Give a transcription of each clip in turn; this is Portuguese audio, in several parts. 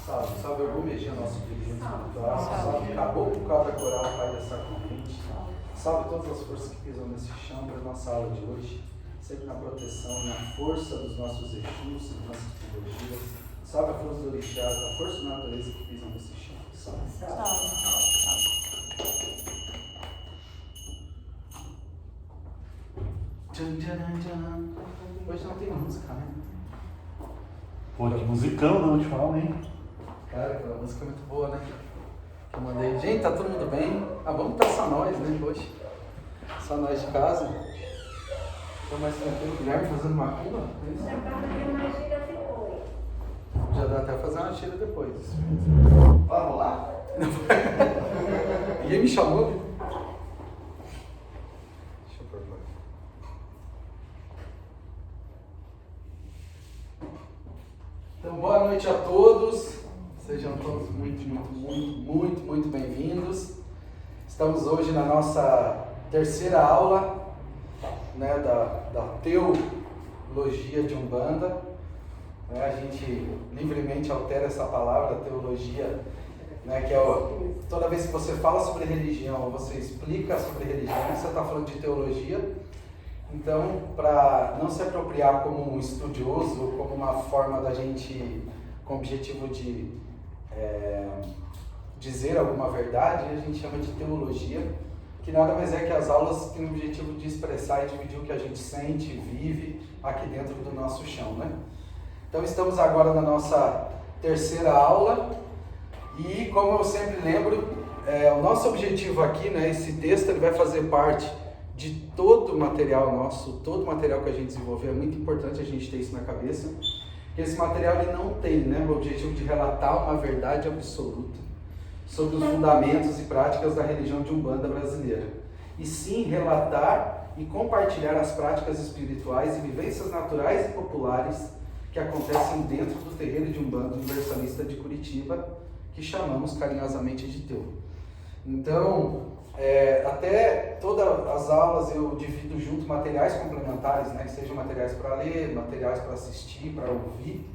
Salve Algumegia, nosso dirigente espiritual. Salve Caboclo, Cabra Coral, Pai da Sacramente. Salve todas as forças que pisam nesse chão para a nossa aula de hoje. Sempre na proteção e na força dos nossos Exus, das nossas simbologias. Salve a força do orixá, a força da natureza que pisam nesse chão. Salve. Hoje não tem música, né? Pô, que musicão da última aula, hein? Cara, aquela música é muito boa, né? Que eu mandei. Gente, tá todo mundo bem? Vamos estar só nós, né? Hoje. Só nós de casa. Tô mais tranquilo. Guilherme fazendo macumba? É isso? Já dá até pra fazer uma tira depois. Vamos lá? Ninguém me chamou, viu? Deixa eu pôr lá. Então, boa noite a todos. Sejam todos muito bem-vindos. Estamos hoje na nossa terceira aula, né, da teologia de Umbanda. A gente livremente altera essa palavra, teologia, né, que é toda vez que você fala sobre religião, ou você explica sobre religião, você está falando de teologia. Então, para não se apropriar como um estudioso, como uma forma da gente, com o objetivo de dizer alguma verdade, a gente chama de teologia, que nada mais é que as aulas têm o objetivo de expressar e dividir o que a gente sente, vive aqui dentro do nosso chão, né? Então, estamos agora na nossa terceira aula e, como eu sempre lembro, o nosso objetivo aqui, né, esse texto, ele vai fazer parte de todo o material nosso, todo o material que a gente desenvolveu. É muito importante a gente ter isso na cabeça. Esse material ele não tem, né, o objetivo de relatar uma verdade absoluta sobre os fundamentos e práticas da religião de Umbanda brasileira, e sim relatar e compartilhar as práticas espirituais e vivências naturais e populares que acontecem dentro do terreiro de Umbanda Universalista de Curitiba, que chamamos carinhosamente de Teu. Então, até todas as aulas eu divido junto materiais complementares, né, que sejam materiais para ler, materiais para assistir, para ouvir,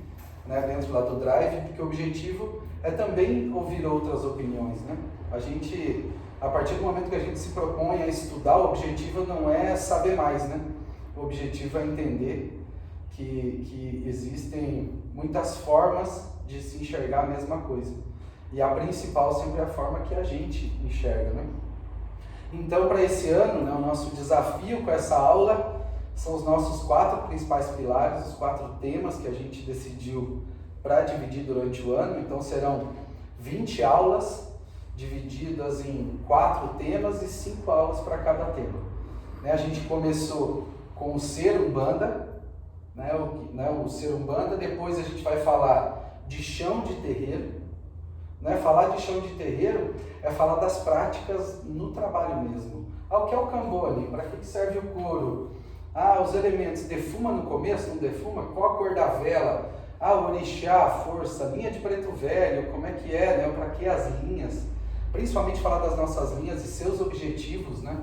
né, dentro lá do Drive, porque o objetivo é também ouvir outras opiniões, né? A gente, a partir do momento que a gente se propõe a estudar, o objetivo não é saber mais, né? O objetivo é entender que existem muitas formas de se enxergar a mesma coisa. E a principal sempre é a forma que a gente enxerga, né? Então, para esse ano, né, o nosso desafio com essa aula são os nossos 4 principais pilares, os 4 temas que a gente decidiu para dividir durante o ano. Então, serão 20 aulas divididas em 4 temas e 5 aulas para cada tema. A gente começou com o Ser Umbanda, o Ser Umbanda, depois a gente vai falar de chão de terreiro. Falar de chão de terreiro é falar das práticas no trabalho mesmo. O que é o cambone? Para que serve o couro? Os elementos, defuma no começo, não defuma? Qual a cor da vela? O orixá, a força, linha de preto velho, como é que é, né? Para que as linhas? Principalmente falar das nossas linhas e seus objetivos, né?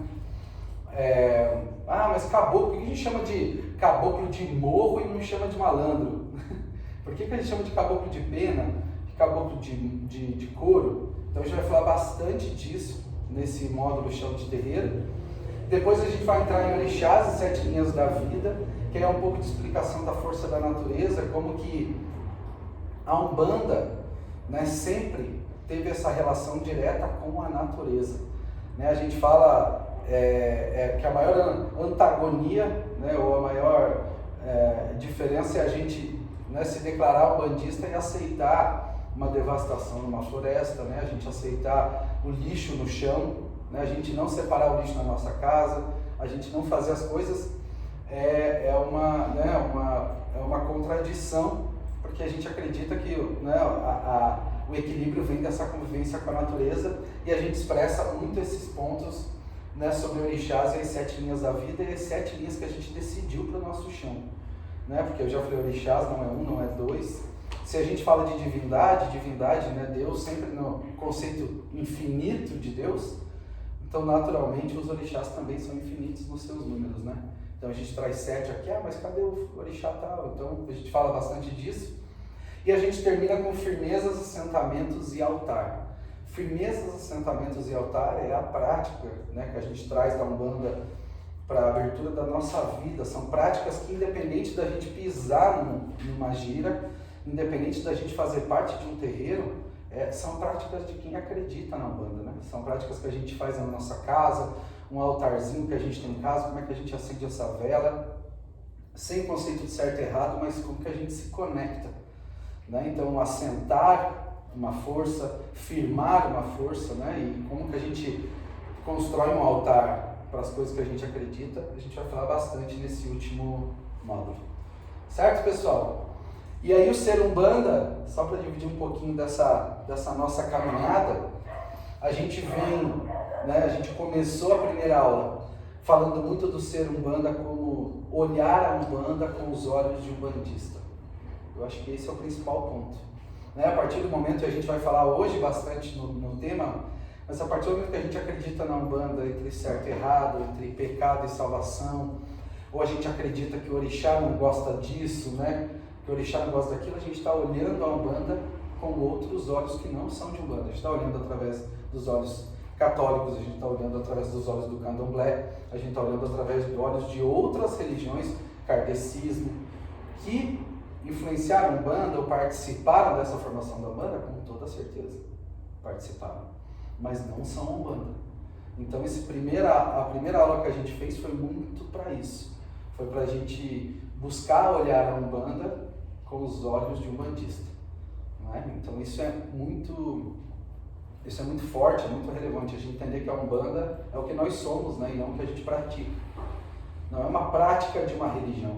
Mas caboclo, por que a gente chama de caboclo de morro e não chama de malandro? Por que a gente chama de caboclo de pena? Caboclo de couro? Então a gente vai falar bastante disso nesse módulo chão de terreiro. Depois a gente vai entrar em orixás e 7 linhas da vida, que é um pouco de explicação da força da natureza, como que a Umbanda, né, sempre teve essa relação direta com a natureza. A gente fala que a maior antagonia, né, ou a maior diferença é a gente, né, se declarar umbandista e aceitar uma devastação numa floresta, né? A gente aceitar o lixo no chão, né? A gente não separar o lixo na nossa casa, a gente não fazer as coisas, é uma contradição, porque a gente acredita que, né, o equilíbrio vem dessa convivência com a natureza, e a gente expressa muito esses pontos, né, sobre orixás e as 7 linhas da vida e as 7 linhas que a gente decidiu para o nosso chão, né? Porque eu já falei, orixás não é 1, não é 2. Se a gente fala de divindade, né, Deus sempre no conceito infinito de Deus, então naturalmente os orixás também são infinitos nos seus números, né? Então a gente traz 7 aqui, mas cadê o orixá tal? Então a gente fala bastante disso. E a gente termina com firmezas, assentamentos e altar. Firmezas, assentamentos e altar é a prática, né, que a gente traz da Umbanda para a abertura da nossa vida. São práticas que, independente da gente pisar numa gira, independente da gente fazer parte de um terreiro, são práticas de quem acredita na Umbanda, né? São práticas que a gente faz na nossa casa, um altarzinho que a gente tem em casa, como é que a gente acende essa vela, sem conceito de certo e errado, mas como que a gente se conecta, né? Então, assentar uma força, firmar uma força, né? E como que a gente constrói um altar para as coisas que a gente acredita, a gente vai falar bastante nesse último módulo. Certo, pessoal? E aí o ser Umbanda, só para dividir um pouquinho dessa nossa caminhada, a gente vem, né, a gente começou a primeira aula falando muito do ser Umbanda como olhar a Umbanda com os olhos de um bandista. Eu acho que esse é o principal ponto. Né? A partir do momento que a gente vai falar hoje bastante no tema, mas a partir do momento que a gente acredita na Umbanda entre certo e errado, entre pecado e salvação, ou a gente acredita que o orixá não gosta disso, né? Que o orixá não gosta daquilo, a gente está olhando a Umbanda com outros olhos que não são de Umbanda. A gente está olhando através dos olhos católicos, a gente está olhando através dos olhos do candomblé, a gente está olhando através dos olhos de outras religiões, kardecismo, que influenciaram a Umbanda ou participaram dessa formação da Umbanda, com toda certeza participaram, mas não são Umbanda. Então a primeira aula que a gente fez foi muito para isso, foi para a gente buscar olhar a Umbanda com os olhos de um bandista, não é? Então isso é muito forte, é muito relevante, a gente entender que a Umbanda é o que nós somos, né? E não o que a gente pratica. Não é uma prática de uma religião,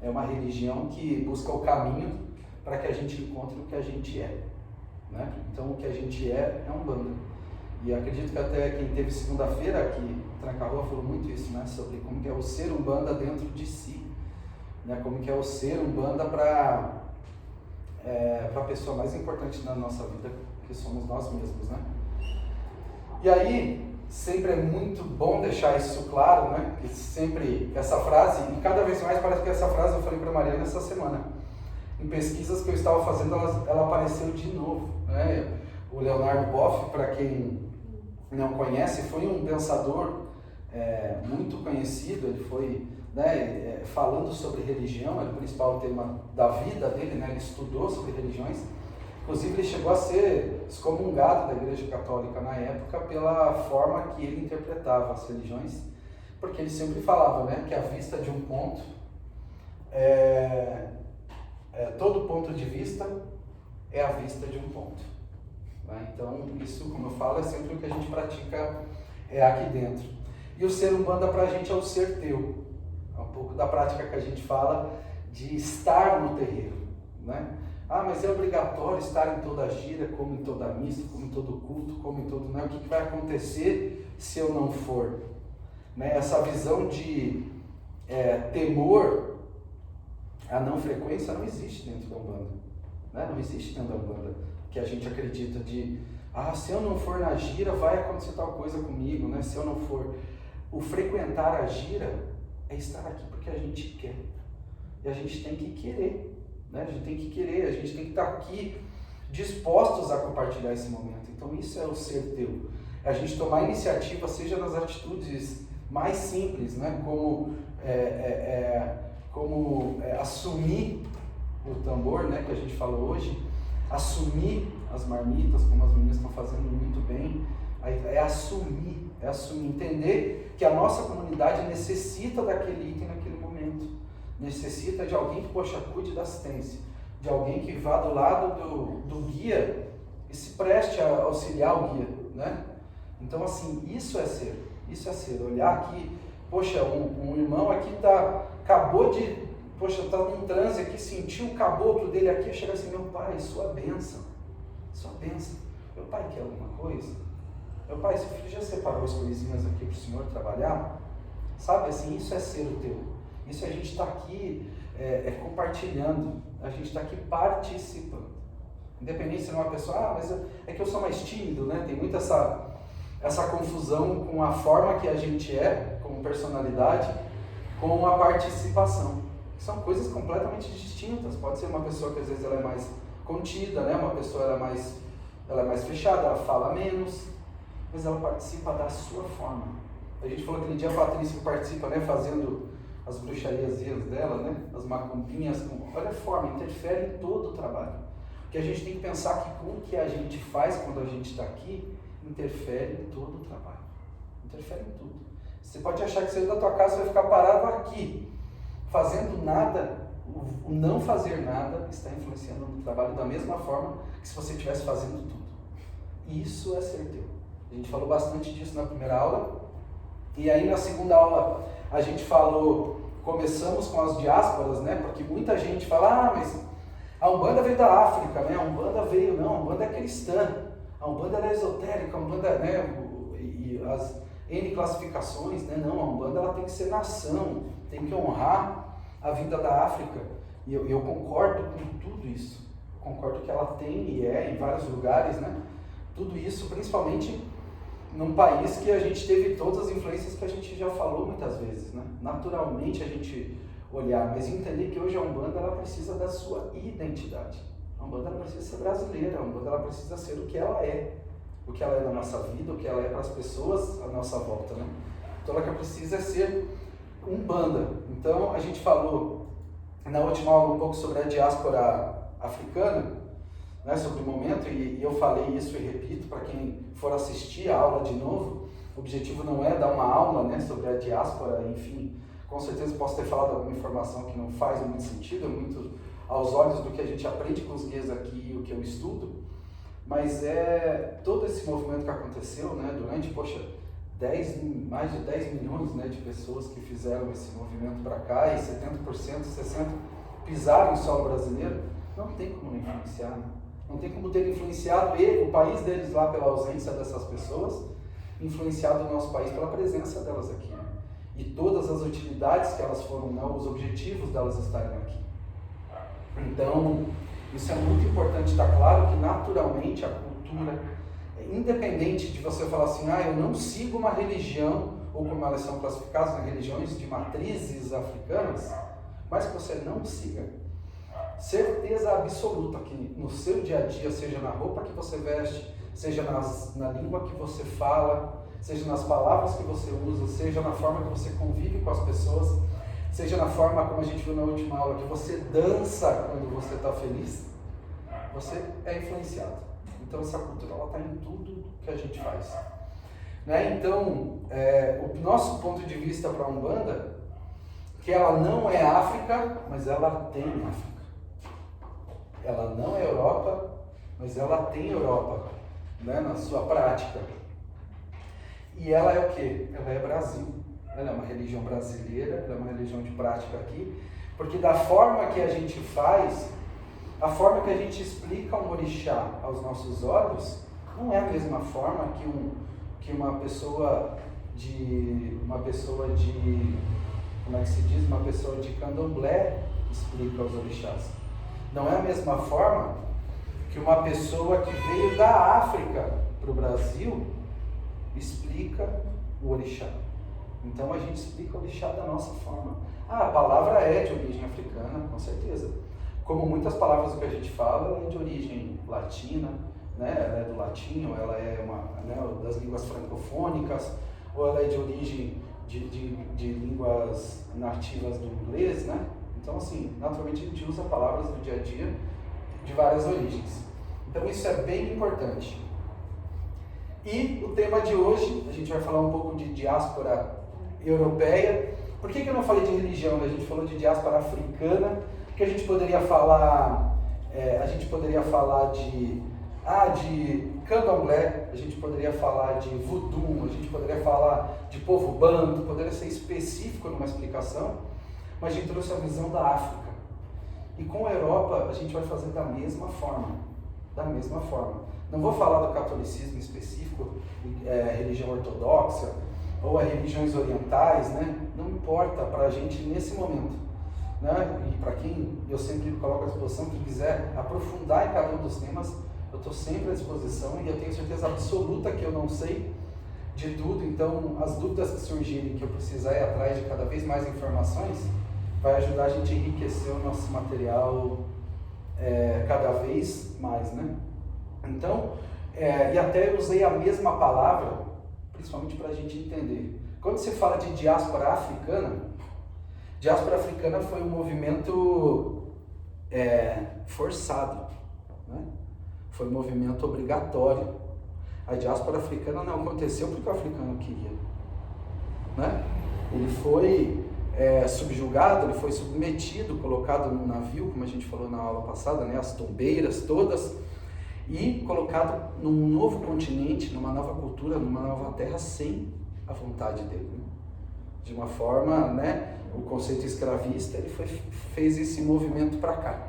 é uma religião que busca o caminho para que a gente encontre o que a gente é, né? Então o que a gente é Umbanda. E acredito que até quem teve segunda-feira aqui, Tranca-Rua, falou muito isso, né? Sobre como que é o ser Umbanda dentro de si, né? Como que é o ser Umbanda para a pessoa mais importante da nossa vida, que somos nós mesmos, né? E aí, sempre é muito bom deixar isso claro, né? Que sempre essa frase, e cada vez mais parece que essa frase eu falei para a Mariana essa semana. Em pesquisas que eu estava fazendo, ela apareceu de novo, né? O Leonardo Boff, para quem não conhece, foi um pensador muito conhecido. Ele foi, né, falando sobre religião, era o principal tema da vida dele, né? Ele estudou sobre religiões. Inclusive, ele chegou a ser excomungado da Igreja Católica na época pela forma que ele interpretava as religiões, porque ele sempre falava, né, que a vista de um ponto, todo ponto de vista é a vista de um ponto. Né? Então, isso, como eu falo, é sempre o que a gente pratica aqui dentro. E o ser Umbanda para a gente é o ser teu. É um pouco da prática que a gente fala de estar no terreiro, né? Ah, mas é obrigatório estar em toda a gira, como em toda a missa, como em todo culto, como em todo... Né? O que vai acontecer se eu não for? Né? Essa visão de temor à não frequência não existe dentro da Umbanda. Né? Não existe dentro da Umbanda que a gente acredita de... Ah, se eu não for na gira, vai acontecer tal coisa comigo, né? Se eu não for... O frequentar a gira é estar aqui porque a gente quer. E a gente tem que querer. Né? A gente tem que querer, a gente tem que estar aqui dispostos a compartilhar esse momento. Então isso é o ser teu. É a gente tomar iniciativa, seja nas atitudes mais simples, né? Como assumir o tambor, né? Que a gente falou hoje, assumir as marmitas, como as meninas estão fazendo muito bem. É assumir, entender que a nossa comunidade necessita daquele item naquele momento. Necessita de alguém que, cuide da assistência, de alguém que vá do lado do guia e se preste a auxiliar o guia, né? Então, assim, isso é ser, olhar aqui, um irmão aqui acabou de, está num transe aqui, sentiu o caboclo dele aqui, chega assim, meu pai, sua bênção, meu pai quer alguma coisa? Meu pai, seu filho já separou as coisinhas aqui para o senhor trabalhar? Sabe, assim, isso é ser o teu. Isso a gente está aqui compartilhando, a gente está aqui participando. Independente se não é uma pessoa, mas é que eu sou mais tímido, né? Tem muito essa confusão com a forma que a gente é, como personalidade, com a participação. São coisas completamente distintas. Pode ser uma pessoa que às vezes ela é mais contida, né? Uma pessoa ela é mais fechada, ela fala menos, mas ela participa da sua forma. A gente falou aquele dia a Patrícia que participa, né? Fazendo as bruxariazinhas dela, né? As macumbinhas, olha a forma, interfere em todo o trabalho. Porque a gente tem que pensar que o que a gente faz quando a gente está aqui interfere em todo o trabalho. Interfere em tudo. Você pode achar que você da tua casa vai ficar parado aqui, fazendo nada. O não fazer nada está influenciando no trabalho da mesma forma que se você estivesse fazendo tudo. Isso é ser teu. A gente falou bastante disso na primeira aula. E aí na segunda aula a gente começamos com as diásporas, né? Porque muita gente fala, mas a Umbanda veio da África, né? A Umbanda a Umbanda é cristã, a Umbanda é esotérica, a Umbanda, né? E as N classificações, né? Não, a Umbanda ela tem que ser nação, tem que honrar a vida da África. E eu concordo com tudo isso. Eu concordo que ela tem e é em vários lugares, né? Tudo isso, principalmente num país que a gente teve todas as influências que a gente já falou muitas vezes, né? Naturalmente a gente olhar, mas entender que hoje a Umbanda ela precisa da sua identidade. A Umbanda ela precisa ser brasileira, a Umbanda ela precisa ser o que ela é na nossa vida, o que ela é para as pessoas à nossa volta, né? Então ela que precisa ser Umbanda. Então a gente falou na última aula um pouco sobre a diáspora africana, né, sobre o momento, e eu falei isso e repito para quem for assistir a aula de novo. O objetivo não é dar uma aula, né, sobre a diáspora, enfim, com certeza posso ter falado alguma informação que não faz muito sentido, é muito aos olhos do que a gente aprende com os guias aqui e o que eu estudo, mas é todo esse movimento que aconteceu, né, durante, mais de 10 milhões, né, de pessoas que fizeram esse movimento para cá, e 70%, 60% pisaram em solo brasileiro, não tem como não influenciar, né? Não tem como ter influenciado o país deles lá pela ausência dessas pessoas, influenciado o nosso país pela presença delas aqui, né? E todas as utilidades que elas foram, né, os objetivos delas estarem aqui. Então, isso é muito importante, está claro que naturalmente a cultura, independente de você falar assim, eu não sigo uma religião, ou como elas são classificadas, né, religiões de matrizes africanas, mas que você não siga, certeza absoluta que no seu dia a dia, seja na roupa que você veste, seja na língua que você fala, seja nas palavras que você usa, seja na forma que você convive com as pessoas, seja na forma, como a gente viu na última aula, que você dança quando você está feliz, você é influenciado. Então essa cultura está em tudo que a gente faz, né? Então, o nosso ponto de vista para a Umbanda, que ela não é África, mas ela tem África. Ela não é Europa, mas ela tem Europa, né, na sua prática. E ela é o quê? Ela é Brasil. Ela é uma religião brasileira, ela é uma religião de prática aqui, porque da forma que a gente faz, a forma que a gente explica um orixá aos nossos olhos, não é a mesma forma que uma pessoa de, como é que se diz? Uma pessoa de candomblé explica aos orixás. Não é a mesma forma que uma pessoa que veio da África para o Brasil explica o orixá. Então a gente explica o orixá da nossa forma. A palavra é de origem africana, com certeza. Como muitas palavras que a gente fala, ela é de origem latina, né? Ela é do latim, ou ela é das línguas francofônicas, ou ela é de origem de línguas nativas do inglês, né? Então, assim, naturalmente a gente usa palavras do dia a dia de várias origens. Então, isso é bem importante. E o tema de hoje, a gente vai falar um pouco de diáspora europeia. Por que eu não falei de religião, né? A gente falou de diáspora africana, porque a gente poderia falar, de candomblé, a gente poderia falar de voodoo, a gente poderia falar de povo banto, poderia ser específico numa explicação, mas a gente trouxe a visão da África. E com a Europa, a gente vai fazer da mesma forma. Da mesma forma. Não vou falar do catolicismo específico, religião ortodoxa, ou as religiões orientais, né? Não importa para a gente nesse momento, né? E para quem eu sempre coloco à disposição, quem quiser aprofundar em cada um dos temas, eu estou sempre à disposição, e eu tenho certeza absoluta que eu não sei de tudo. Então as dúvidas que surgirem, que eu precisar ir atrás de cada vez mais informações, vai ajudar a gente a enriquecer o nosso material cada vez mais, né? Então, e até eu usei a mesma palavra, principalmente para a gente entender. Quando se fala de diáspora africana foi um movimento forçado, né? Foi um movimento obrigatório. A diáspora africana não aconteceu porque o africano queria, né? Ele foi subjugado, ele foi submetido, colocado num navio, como a gente falou na aula passada, né? As tombeiras todas, e colocado num novo continente, numa nova cultura, numa nova terra, sem a vontade dele, né? De uma forma, né? O conceito escravista, ele fez esse movimento para cá.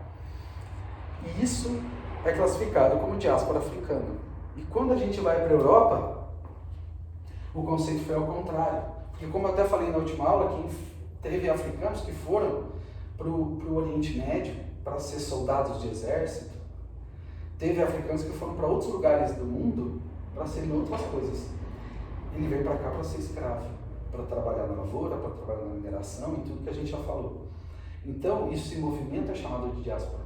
E isso é classificado como diáspora africana. E quando a gente vai para a Europa, o conceito foi ao contrário. Porque como eu até falei na última aula, teve africanos que foram para o Oriente Médio para ser soldados de exército. Teve africanos que foram para outros lugares do mundo para serem outras coisas. Ele veio para cá para ser escravo, para trabalhar na lavoura, para trabalhar na mineração e tudo que a gente já falou. Então, esse movimento é chamado de diáspora.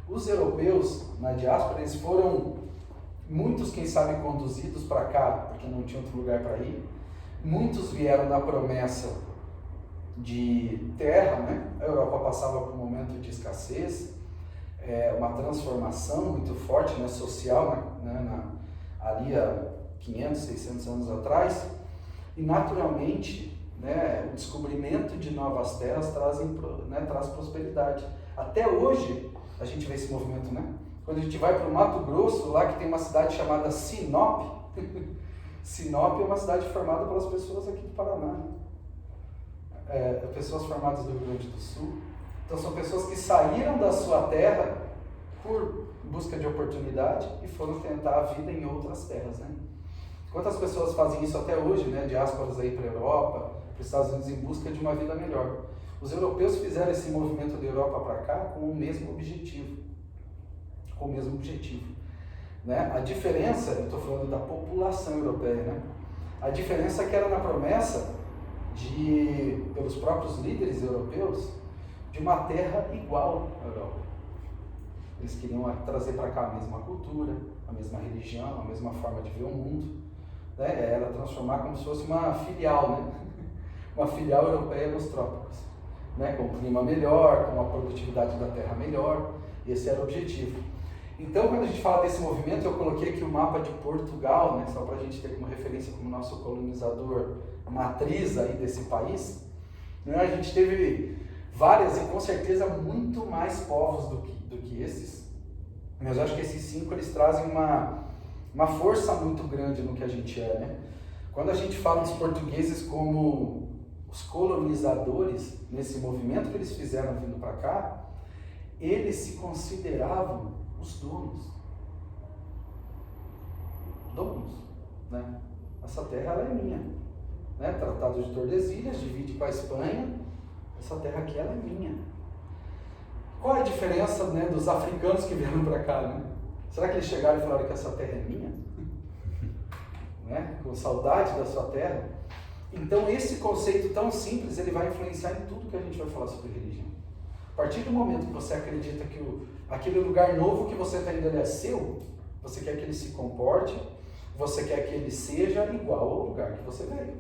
Os europeus, na diáspora, eles foram, muitos, quem sabe, conduzidos para cá, porque não tinha outro lugar para ir. Muitos vieram na promessa de terra, né? A Europa passava por um momento de escassez, uma transformação muito forte, né, social, né, ali há 500, 600 anos atrás, e naturalmente, né, o descobrimento de novas terras traz prosperidade. Até hoje a gente vê esse movimento, né? Quando a gente vai para o Mato Grosso, lá que tem uma cidade chamada Sinop, Sinop é uma cidade formada pelas pessoas aqui do Paraná, pessoas formadas do Rio Grande do Sul. Então são pessoas que saíram da sua terra por busca de oportunidade e foram tentar a vida em outras terras, né? Quantas pessoas fazem isso até hoje, né? Diásporas aí para a Europa, para os Estados Unidos em busca de uma vida melhor. Os europeus fizeram esse movimento da Europa para cá com o mesmo objetivo. Né? A diferença, eu estou falando da população europeia, né? A diferença é que era na promessa pelos próprios líderes europeus, de uma terra igual à Europa. Eles queriam trazer para cá a mesma cultura, a mesma religião, a mesma forma de ver o mundo, né? Era transformar como se fosse uma filial, né? Uma filial europeia nos trópicos, né? Com um clima melhor, com uma produtividade da terra melhor. Esse era o objetivo. Então, quando a gente fala desse movimento, eu coloquei aqui o mapa de Portugal, né? Só para a gente ter como referência como nosso colonizador matriz aí desse país, né? A gente teve várias e com certeza muito mais povos do que esses, mas eu acho que esses 5 eles trazem uma força muito grande no que a gente é, né? Quando a gente fala dos portugueses como os colonizadores, nesse movimento que eles fizeram vindo para cá, eles se consideravam os donos, né? Essa terra ela é minha, né? Tratado de Tordesilhas, divide com a Espanha, essa terra aqui ela é minha. Qual é a diferença, né, dos africanos que vieram para cá, né? Será que eles chegaram e falaram que essa terra é minha? Né? Com saudade da sua terra? Então esse conceito tão simples, ele vai influenciar em tudo que a gente vai falar sobre religião. A partir do momento que você acredita que aquele lugar novo que você está indo ele é seu, você quer que ele se comporte, você quer que ele seja igual ao lugar que você veio.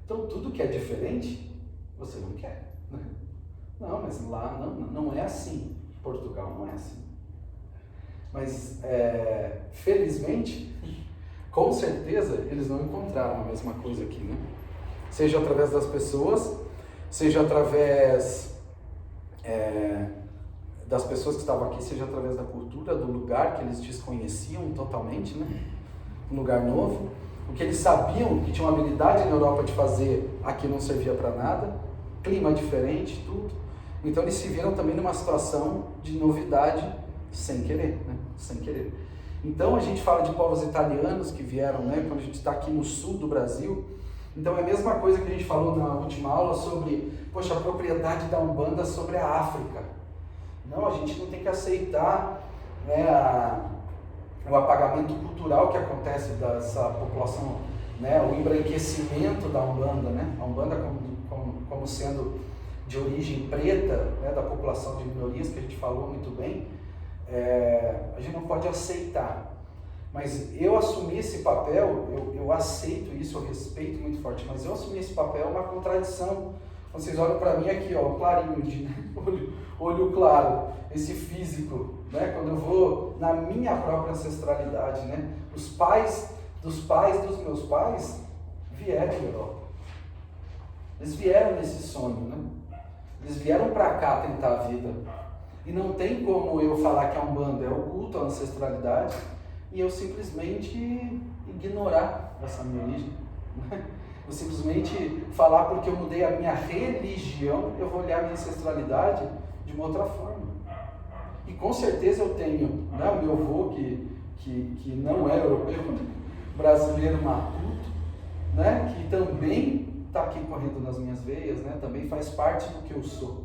Então tudo que é diferente, você não quer, né? Não, mas lá não é assim. Portugal não é assim. Mas, felizmente, com certeza, eles não encontraram a mesma coisa aqui, né? Seja através das pessoas, seja através das pessoas que estavam aqui, seja através da cultura, do lugar que eles desconheciam totalmente, né? Um lugar novo. O que eles sabiam que tinha uma habilidade na Europa de fazer, aqui não servia para nada. Clima diferente, tudo. Então eles se viram também numa situação de novidade sem querer, né? Sem querer. Então a gente fala de povos italianos que vieram, né? Quando a gente está aqui no sul do Brasil. Então é a mesma coisa que a gente falou na última aula sobre, poxa, a propriedade da Umbanda sobre a África. Não, a gente não tem que aceitar, né, o apagamento cultural que acontece dessa população, né? O embranquecimento da Umbanda, né? A Umbanda como sendo de origem preta, né, da população de minorias, que a gente falou muito bem, a gente não pode aceitar. Mas eu assumir esse papel, eu aceito isso, eu respeito muito forte, mas eu assumir esse papel é uma contradição. Quando vocês olham para mim aqui, ó, clarinho, olho claro, esse físico, né? Quando eu vou na minha própria ancestralidade, né? Os pais dos meus pais vieram da Europa. Eles vieram nesse sonho, né? Eles vieram para cá tentar a vida. E não tem como eu falar que a Umbanda é o culto à ancestralidade e eu simplesmente ignorar essa minha origem. Eu simplesmente falar porque eu mudei a minha religião, eu vou olhar a minha ancestralidade de uma outra forma. E com certeza eu tenho, né, o meu avô que não é europeu, brasileiro matuto, né, que também está aqui correndo nas minhas veias, né, também faz parte do que eu sou.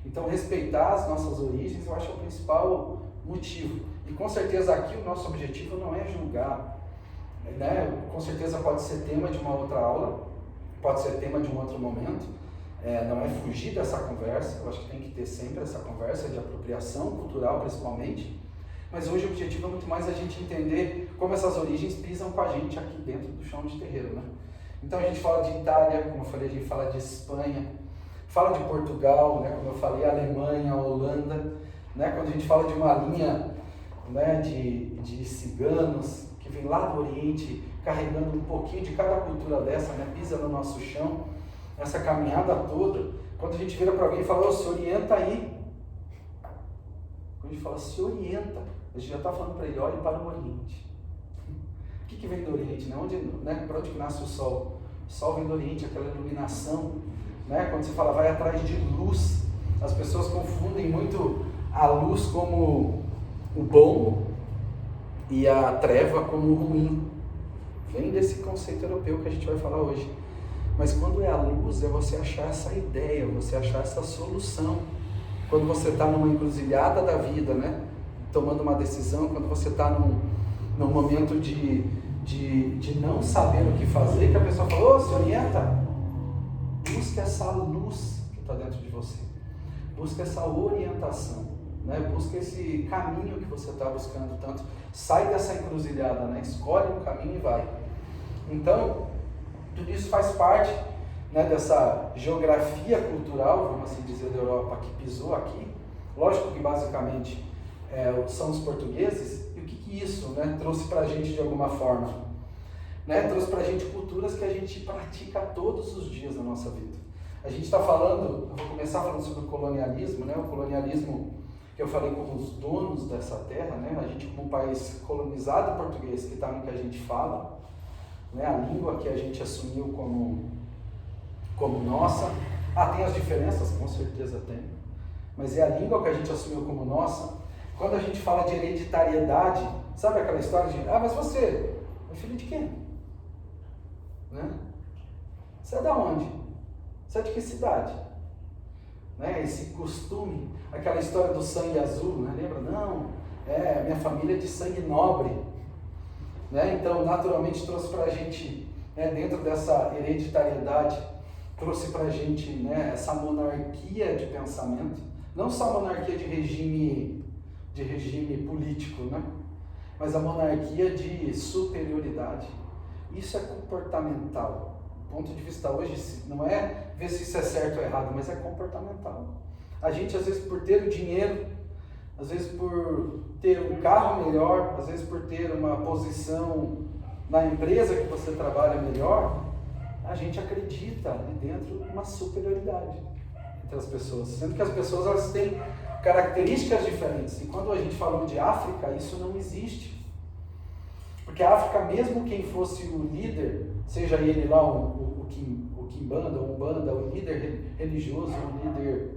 Então respeitar as nossas origens eu acho o principal motivo. E com certeza aqui o nosso objetivo não é julgar, né? Com certeza pode ser tema de uma outra aula, pode ser tema de um outro momento, não é fugir dessa conversa, eu acho que tem que ter sempre essa conversa de apropriação cultural principalmente, mas hoje o objetivo é muito mais a gente entender como essas origens pisam com a gente aqui dentro do chão de terreiro, né? Então a gente fala de Itália, como eu falei, a gente fala de Espanha, fala de Portugal, né? Como eu falei, Alemanha, Holanda, né? Quando a gente fala de uma linha, né, de ciganos que vem lá do Oriente carregando um pouquinho de cada cultura dessa, né, pisa no nosso chão, essa caminhada toda, quando a gente vira para alguém e fala, se orienta aí, quando a gente fala se orienta, a gente já está falando para ele, olhe para o Oriente. O que vem do Oriente? Né? Para onde que nasce o Sol? O Sol vem do Oriente, aquela iluminação, né? Quando você fala vai atrás de luz, as pessoas confundem muito a luz como o bom e a treva como o ruim. Vem desse conceito europeu que a gente vai falar hoje. Mas quando é a luz, é você achar essa ideia, você achar essa solução. Quando você está numa encruzilhada da vida, né? Tomando uma decisão, quando você está num momento de não saber o que fazer, que a pessoa fala, se orienta. Busca essa luz que está dentro de você. Busca essa orientação. Né? Busca esse caminho que você está buscando tanto, sai dessa encruzilhada, né? Escolhe um caminho e vai. Então, tudo isso faz parte, né, dessa geografia cultural, vamos assim dizer, da Europa que pisou aqui. Lógico que basicamente são os portugueses, e o que isso, né, trouxe para a gente de alguma forma? Né? Trouxe para a gente culturas que a gente pratica todos os dias na nossa vida. A gente está falando, eu vou começar falando sobre o colonialismo, né? O colonialismo que eu falei como os donos dessa terra, né? A gente como um país colonizado português, que está no que a gente fala, né? A língua que a gente assumiu como nossa, tem as diferenças, com certeza tem, mas é a língua que a gente assumiu como nossa. Quando a gente fala de hereditariedade, sabe aquela história de, mas você é filho de quem? Né? Você é da onde? Você é de que cidade? Né? Esse costume, aquela história do sangue azul, né? Lembra? Não, minha família é de sangue nobre. Né? Então, naturalmente, trouxe para a gente, né, dentro dessa hereditariedade, trouxe para a gente, né, essa monarquia de pensamento, não só a monarquia de regime político, né? Mas a monarquia de superioridade. Isso é comportamental. O ponto de vista hoje não é ver se isso é certo ou errado, mas é comportamental. A gente, às vezes, por ter o dinheiro, às vezes por ter um carro melhor, às vezes por ter uma posição na empresa que você trabalha melhor, a gente acredita ali dentro uma superioridade entre as pessoas, sendo que as pessoas elas têm características diferentes. E quando a gente fala de África, isso não existe. Porque a África, mesmo quem fosse o líder, seja ele lá o Kimbanda, o Umbanda, o líder religioso, o líder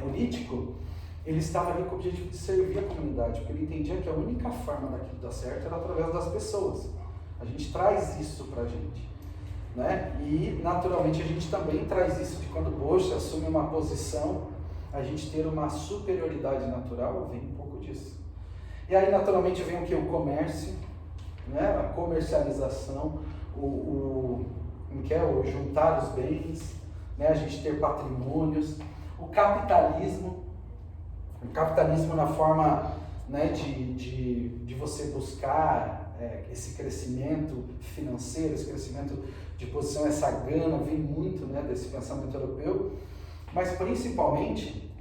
político, ele estava ali com o objetivo de servir a comunidade, porque ele entendia que a única forma daquilo dar certo era através das pessoas. A gente traz isso para a gente. Né? E, naturalmente, a gente também traz isso de quando o assume uma posição, a gente ter uma superioridade natural, vem um pouco disso. E aí, naturalmente, vem o que? O comércio, né? A comercialização, o juntar os bens, né? A gente ter patrimônios, o capitalismo, O capitalismo na forma, né, de você buscar esse crescimento financeiro, esse crescimento de posição, essa gana, vem muito, né, desse pensamento europeu, mas principalmente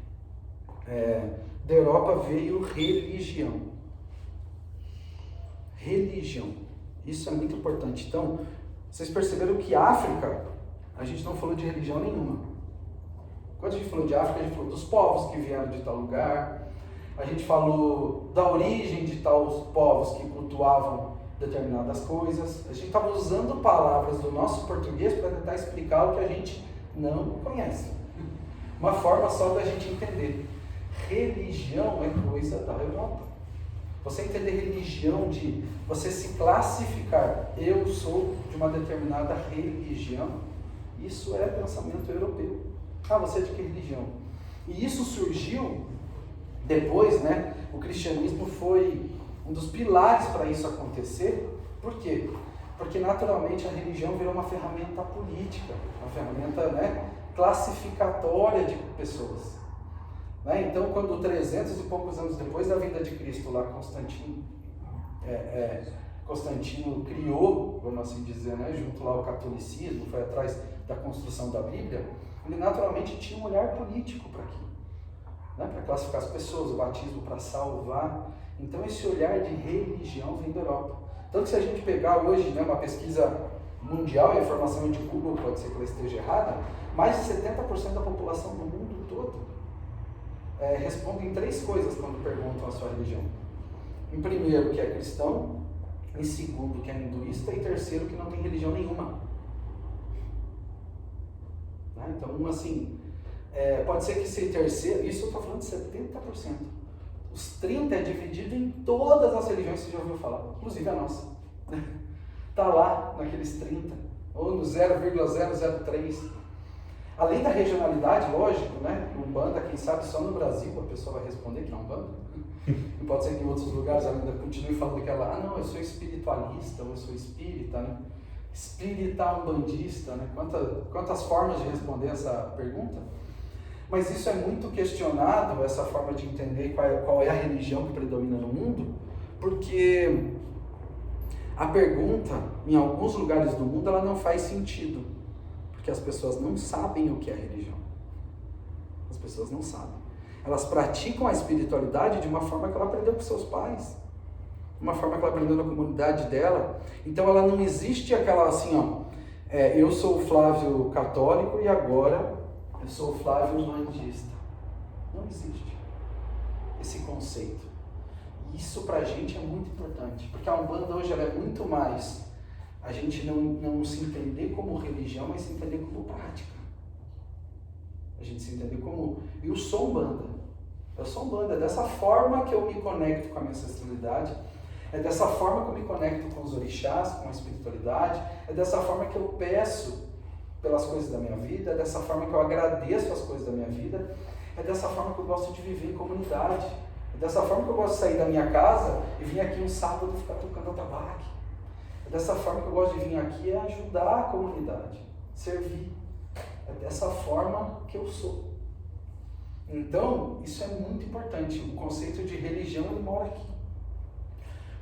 da Europa veio religião. Religião. Isso é muito importante. Então, vocês perceberam que África, a gente não falou de religião nenhuma. Quando a gente falou de África, a gente falou dos povos que vieram de tal lugar, a gente falou da origem de tais povos que cultuavam determinadas coisas. A gente estava usando palavras do nosso português para tentar explicar o que a gente não conhece. Uma forma só da gente entender. Religião é coisa da Europa. Você entender religião de você se classificar, eu sou de uma determinada religião, isso é pensamento europeu. Ah, você é de que religião? E isso surgiu depois, né? O cristianismo foi um dos pilares para isso acontecer. Por quê? Porque naturalmente a religião virou uma ferramenta política, uma ferramenta, né, classificatória de pessoas. Né? Então, quando 300 e poucos anos depois da vinda de Cristo, lá Constantino criou, vamos assim dizer, né, junto lá ao catolicismo, foi atrás da construção da Bíblia, ele naturalmente tinha um olhar político para aquilo, né, para classificar as pessoas, o batismo para salvar. Então esse olhar de religião vem da Europa. Tanto que se a gente pegar hoje, né, uma pesquisa mundial, e a informação de Google pode ser que ela esteja errada, mais de 70% da população do mundo todo respondem 3 coisas quando perguntam a sua religião. Em primeiro, que é cristão, em segundo, que é hinduísta, e terceiro, que não tem religião nenhuma. Né? Então, assim, pode ser que esse terceiro, isso eu estou falando de 70%. Os 30% é dividido em todas as religiões que você já ouviu falar, inclusive a nossa. Está lá naqueles 30%, ou no 0,003%. Além da regionalidade, lógico, né? Umbanda, quem sabe só no Brasil a pessoa vai responder que é Umbanda. E pode ser que em outros lugares ainda continue falando que ela, não, eu sou espiritualista, ou eu sou espírita, né? Espírita umbandista, né? Quantas formas de responder essa pergunta? Mas isso é muito questionado, essa forma de entender qual é a religião que predomina no mundo, porque a pergunta, em alguns lugares do mundo, ela não faz sentido. Porque as pessoas não sabem o que é religião. As pessoas não sabem. Elas praticam a espiritualidade de uma forma que ela aprendeu com seus pais. De uma forma que ela aprendeu na comunidade dela. Então ela não existe aquela assim, eu sou o Flávio católico e agora eu sou o Flávio umbandista. Não existe esse conceito. E isso pra gente é muito importante. Porque a Umbanda hoje ela é muito mais a gente não se entender como religião, mas se entender como prática. A gente se entender como, eu sou Umbanda. Eu sou Umbanda. É dessa forma que eu me conecto com a minha ancestralidade. É dessa forma que eu me conecto com os orixás, com a espiritualidade. É dessa forma que eu peço pelas coisas da minha vida. É dessa forma que eu agradeço as coisas da minha vida. É dessa forma que eu gosto de viver em comunidade. É dessa forma que eu gosto de sair da minha casa e vir aqui um sábado e ficar tocando atabaque. Dessa forma que eu gosto de vir aqui é ajudar a comunidade, servir. É dessa forma que eu sou. Então, isso é muito importante. O conceito de religião, ele mora aqui.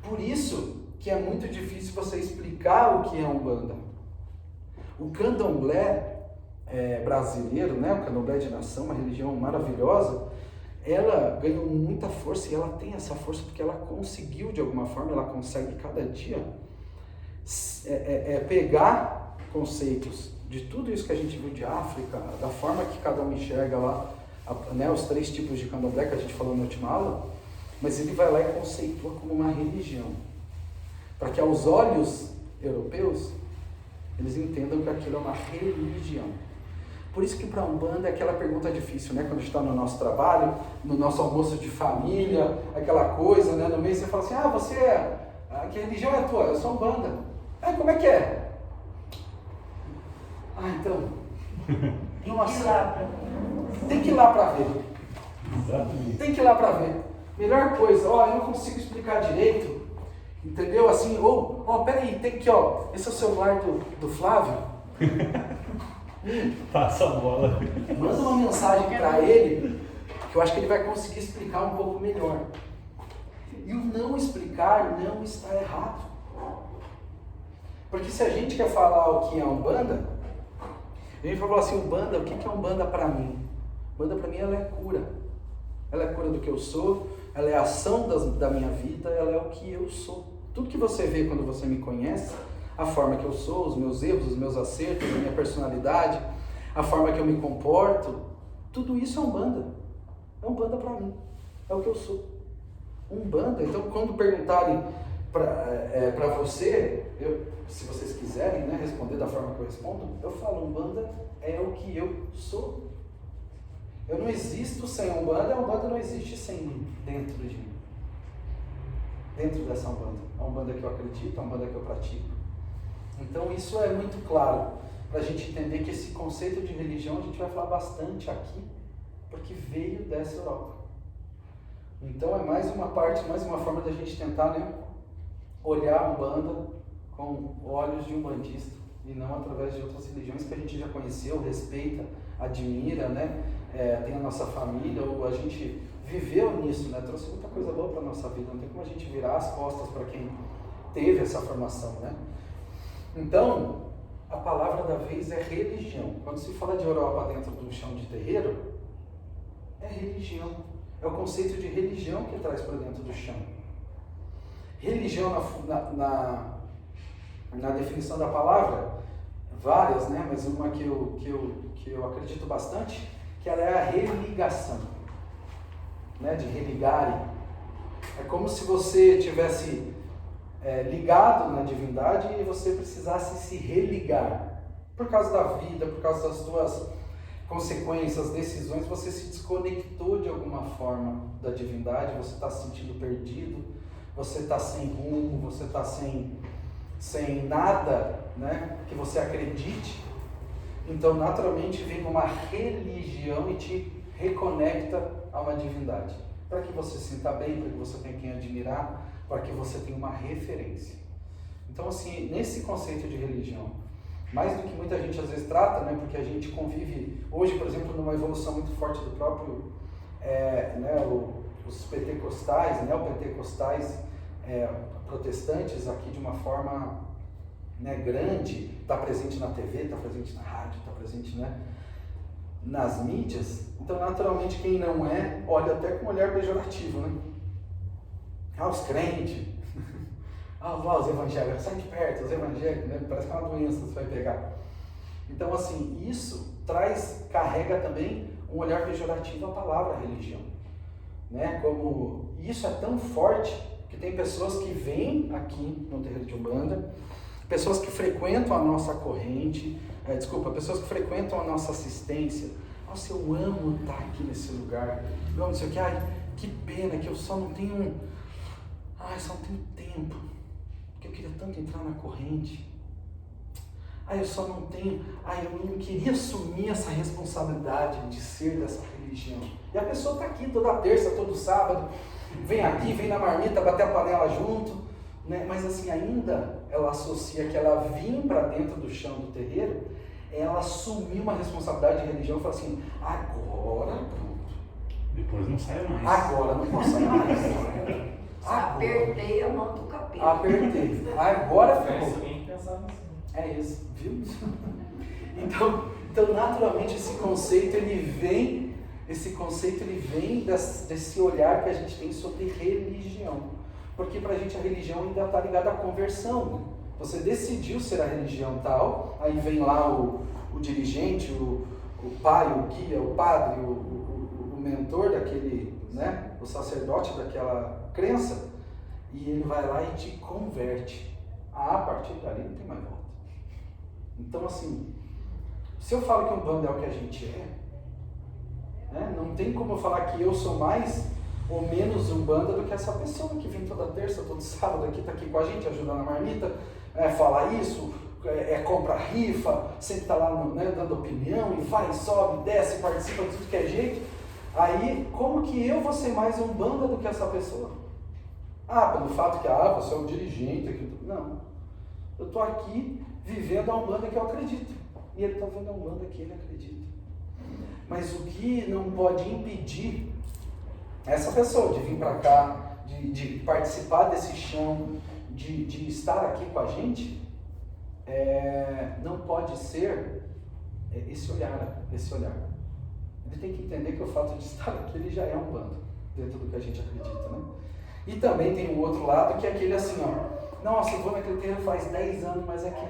Por isso que é muito difícil você explicar o que é Umbanda. O candomblé brasileiro, né? O candomblé de nação, uma religião maravilhosa, ela ganhou muita força e ela tem essa força porque ela conseguiu, de alguma forma, ela consegue cada dia pegar conceitos de tudo isso que a gente viu de África, da forma que cada um enxerga lá, né, os 3 tipos de candomblé que a gente falou na última aula, mas ele vai lá e conceitua como uma religião, para que aos olhos europeus eles entendam que aquilo é uma religião. Por isso que para a Umbanda é aquela pergunta difícil, né? Quando a gente está no nosso trabalho, no nosso almoço de família, aquela coisa, né? No meio você fala assim, que religião é a tua? Eu sou Umbanda. Como é que é? Então, tem que ir lá para ver. Exatamente. Tem que ir lá para ver. Melhor coisa, eu não consigo explicar direito, entendeu? Assim, peraí, tem que, esse é o celular do Flávio. Passa a bola. Manda uma mensagem para ele, que eu acho que ele vai conseguir explicar um pouco melhor. E o não explicar não está errado. Porque se a gente quer falar o que é Umbanda, a gente vai falar assim, Umbanda, o que é Umbanda para mim? Umbanda para mim ela é cura. Ela é cura do que eu sou, ela é a ação da minha vida, ela é o que eu sou. Tudo que você vê quando você me conhece, a forma que eu sou, os meus erros, os meus acertos, a minha personalidade, a forma que eu me comporto, tudo isso é Umbanda. É Umbanda para mim. É o que eu sou. Umbanda. Então, quando perguntarem para você, se vocês quiserem, né, responder da forma que eu respondo, eu falo, Umbanda é o que eu sou. Eu não existo sem Umbanda, a Umbanda não existe sem mim, dentro de mim. Dentro dessa Umbanda. A Umbanda que eu acredito, a Umbanda que eu pratico. Então isso é muito claro, para a gente entender que esse conceito de religião a gente vai falar bastante aqui, porque veio dessa Europa. Então é mais uma parte, mais uma forma da gente tentar, né, olhar a Umbanda com olhos de umbandista e não através de outras religiões que a gente já conheceu, respeita, admira, né, tem a nossa família, ou a gente viveu nisso, né, trouxe muita coisa boa para a nossa vida, não tem como a gente virar as costas para quem teve essa formação, né. Então, a palavra da vez é religião. Quando se fala de Europa dentro do chão de terreiro, é religião. É o conceito de religião que traz para dentro do chão. Religião, na definição da palavra, várias, né? Mas uma que eu acredito bastante, que ela é a religação, né? De religarem. É como se você tivesse ligado na divindade e você precisasse se religar. Por causa da vida, por causa das suas consequências, decisões, você se desconectou de alguma forma da divindade, você está se sentindo perdido, você está sem rumo, você está sem nada, né, que você acredite. Então, naturalmente, vem uma religião e te reconecta a uma divindade, para que você se sinta bem, para que você tenha quem admirar, para que você tenha uma referência. Então, assim, nesse conceito de religião, mais do que muita gente às vezes trata, né, porque a gente convive hoje, por exemplo, numa evolução muito forte do próprio, né, os pentecostais, neopentecostais, protestantes aqui de uma forma, né, grande, está presente na TV, está presente na rádio, está presente, né, nas mídias. Então, naturalmente, quem não é, olha até com um olhar pejorativo, né? Os crentes, os evangélicos, sai de perto, os evangélicos, né? Parece que é uma doença que você vai pegar. Então, assim, isso carrega também um olhar pejorativo à palavra religião, né? Como isso é tão forte que tem pessoas que vêm aqui no terreiro de Umbanda, pessoas que frequentam a nossa corrente, pessoas que frequentam a nossa assistência. Nossa, eu amo estar aqui nesse lugar, eu amo não sei o que, que pena que eu só não tenho tempo, que eu queria tanto entrar na corrente, eu só não tenho, eu não queria assumir essa responsabilidade de ser dessa religião. E a pessoa está aqui toda terça, todo sábado, vem aqui, vem na marmita, bater a panela junto, né? Mas assim, ainda ela associa que ela vir para dentro do chão do terreiro, ela assumir uma responsabilidade de religião e fala assim, agora pronto. Depois não sai mais. Agora não posso sair mais. Apertei a mão do capeta. Apertei. Agora ficou. Ninguém pensava assim. É isso, viu? Então, naturalmente, esse conceito ele vem desse olhar que a gente tem sobre religião. Porque pra gente a religião ainda está ligada à conversão, né? Você decidiu ser a religião tal, aí vem lá o dirigente, o pai, o guia, o padre, o mentor daquele, né? O sacerdote daquela crença, e ele vai lá e te converte. A partir dali não tem mais volta. Então, assim, se eu falo que Umbanda é o que a gente né, não tem como eu falar que eu sou mais ou menos Umbanda do que essa pessoa que vem toda terça, todo sábado aqui, está aqui com a gente, ajudando a marmita, falar isso, compra rifa, sempre está lá né, dando opinião, e vai, sobe, desce, participa de tudo que é jeito. Aí, como que eu vou ser mais Umbanda do que essa pessoa? Pelo fato que, você é um dirigente aqui. Não. Eu estou aqui vivendo a Umbanda que eu acredito. E ele está vivendo a Umbanda que ele acredita. Mas o que não pode impedir essa pessoa de vir para cá, de participar desse chão, de estar aqui com a gente, não pode ser esse olhar. Ele tem que entender que o fato de estar aqui, ele já é um bando, dentro do que a gente acredita, né? E também tem o outro lado, que é aquele assim, ó, nossa, eu vou naquele terreiro faz 10 anos, mas é que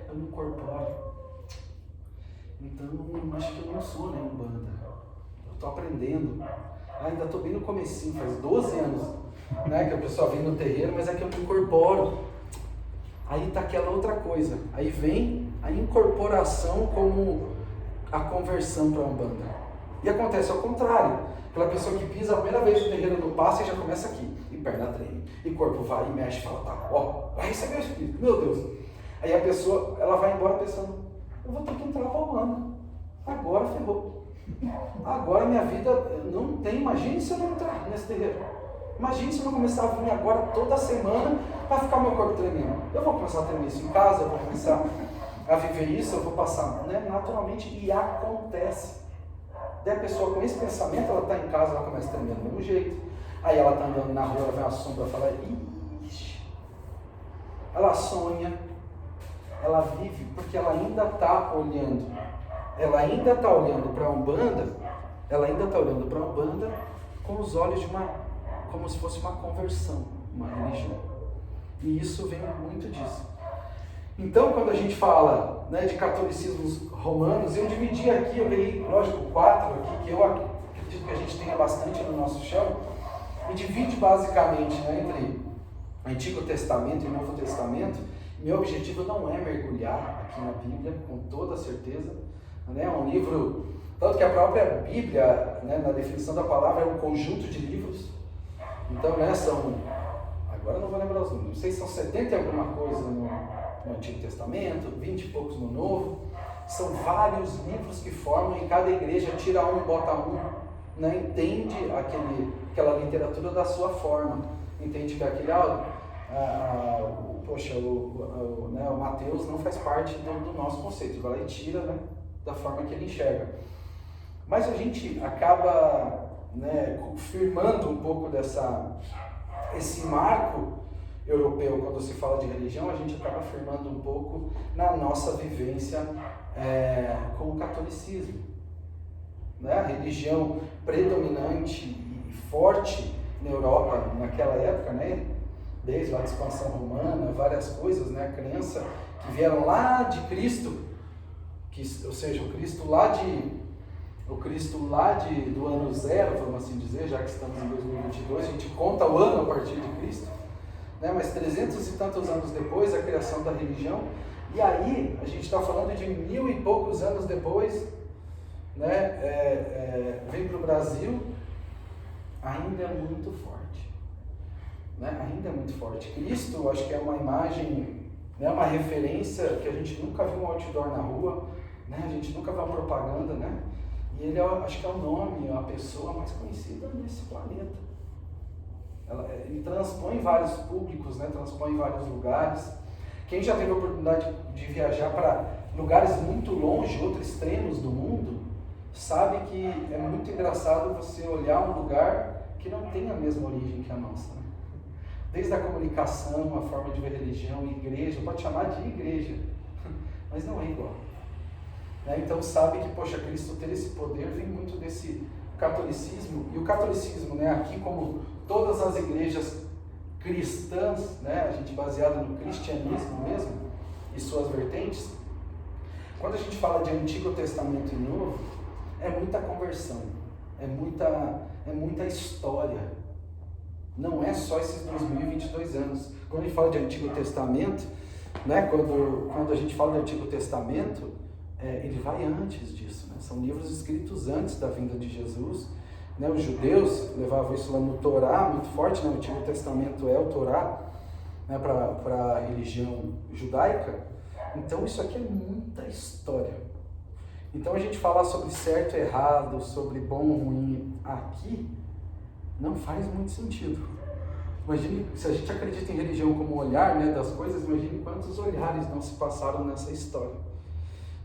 eu não incorporo. Então, acho que eu não sou nenhum banda. Eu estou aprendendo. Ainda estou bem no comecinho, faz 12 anos, né, que a pessoa vem no terreiro, mas é que eu me incorporo. Aí está aquela outra coisa. Aí vem a incorporação como a conversão para a Umbanda. E acontece ao contrário. Aquela pessoa que pisa a primeira vez no terreiro do passe e já começa aqui. E perna treme. E corpo vai e mexe e fala, tá, ó, vai receber o Espírito, meu Deus. Aí a pessoa, ela vai embora pensando, eu vou ter que entrar para a Umbanda. Agora ferrou. Agora minha vida não tem, imagine se eu não entrar nesse terreiro. Imagine se eu não começar a vir agora toda semana para ficar meu corpo tremendo. Eu vou começar a tremer isso em casa, eu vou começar a viver isso, eu vou passar, né, naturalmente, e acontece. Daí a pessoa com esse pensamento, ela está em casa, ela começa a tremer do mesmo jeito. Aí ela está andando na rua, ela vê uma sombra e fala, ixi. Ela sonha, ela vive, porque ela ainda está olhando. Ela ainda está olhando para a Umbanda, com os olhos de como se fosse uma conversão, uma religião. E isso vem muito disso. Então, quando a gente fala, né, de catolicismos romanos, eu dividi aqui, eu peguei, lógico, 4 aqui, que eu acredito que a gente tenha bastante no nosso chão, e divide basicamente, né, entre Antigo Testamento e Novo Testamento. Meu objetivo não é mergulhar aqui na Bíblia, com toda certeza, né, é um livro, tanto que a própria Bíblia, né, na definição da palavra, é um conjunto de livros. Então, né, agora eu não vou lembrar os números, não sei se são 70 e alguma coisa no Antigo Testamento, 20 e poucos no Novo. São vários livros que formam, e cada igreja tira um, bota um, né, entende aquela literatura da sua forma, entende que aquele, o Mateus não faz parte do nosso conceito, vai lá e tira, né, da forma que ele enxerga. Mas a gente acaba, né, firmando um pouco esse marco europeu. Quando se fala de religião, a gente acaba afirmando um pouco na nossa vivência com o catolicismo, né? A religião predominante e forte na Europa naquela época, né? Desde a expansão romana, várias coisas, né? A crença que vieram lá de Cristo, ou seja, o Cristo lá do ano zero, vamos assim dizer, já que estamos em 2022, a gente conta o ano a partir de Cristo, né? Mas 300 e tantos anos depois, a criação da religião, e aí a gente está falando de 1000 e poucos anos depois, né? Vem para o Brasil, ainda é muito forte, né? Ainda é muito forte. Cristo, acho que é uma imagem, né? Uma referência que a gente nunca viu um outdoor na rua, né? A gente nunca viu uma propaganda, né? E ele, acho que é o nome, a pessoa mais conhecida nesse planeta. Ele transpõe vários públicos, né? Transpõe vários lugares. Quem já teve a oportunidade de viajar para lugares muito longe, outros extremos do mundo, sabe que é muito engraçado você olhar um lugar que não tem a mesma origem que a nossa, né? Desde a comunicação, a forma de ver religião, igreja, pode chamar de igreja, mas não é igual. Então sabe que, poxa, Cristo ter esse poder vem muito desse catolicismo, e o catolicismo, né, aqui como todas as igrejas cristãs, né, a gente baseada no cristianismo mesmo, e suas vertentes, quando a gente fala de Antigo Testamento e Novo, é muita conversão, é muita história, não é só esses 2022 anos. Quando a gente fala de Antigo Testamento, né, quando a gente fala de Antigo Testamento, ele vai antes disso, né? São livros escritos antes da vinda de Jesus, né? Os judeus levavam isso lá no Torá, muito forte, né? O Antigo Testamento é o Torá, né? Para a religião judaica. Então isso aqui é muita história. Então a gente falar sobre certo e errado, sobre bom ou ruim aqui, não faz muito sentido. Imagine, se a gente acredita em religião como olhar, né, das coisas, imagine quantos olhares não se passaram nessa história.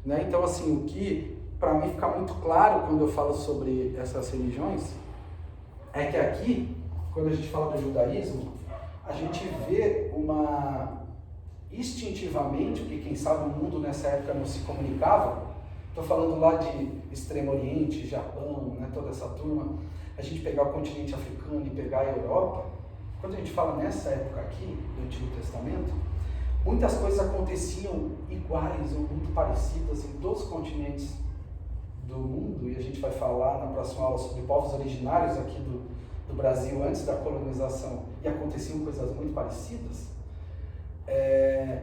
Né? Então, assim, o que para mim ficar muito claro quando eu falo sobre essas religiões, é que aqui, quando a gente fala do judaísmo, a gente vê instintivamente, porque quem sabe o mundo nessa época não se comunicava, estou falando lá de Extremo Oriente, Japão, né, toda essa turma, a gente pegar o continente africano e pegar a Europa, quando a gente fala nessa época aqui, do Antigo Testamento, muitas coisas aconteciam iguais ou muito parecidas em todos os continentes do mundo, e a gente vai falar na próxima aula sobre povos originários aqui do Brasil antes da colonização, e aconteciam coisas muito parecidas,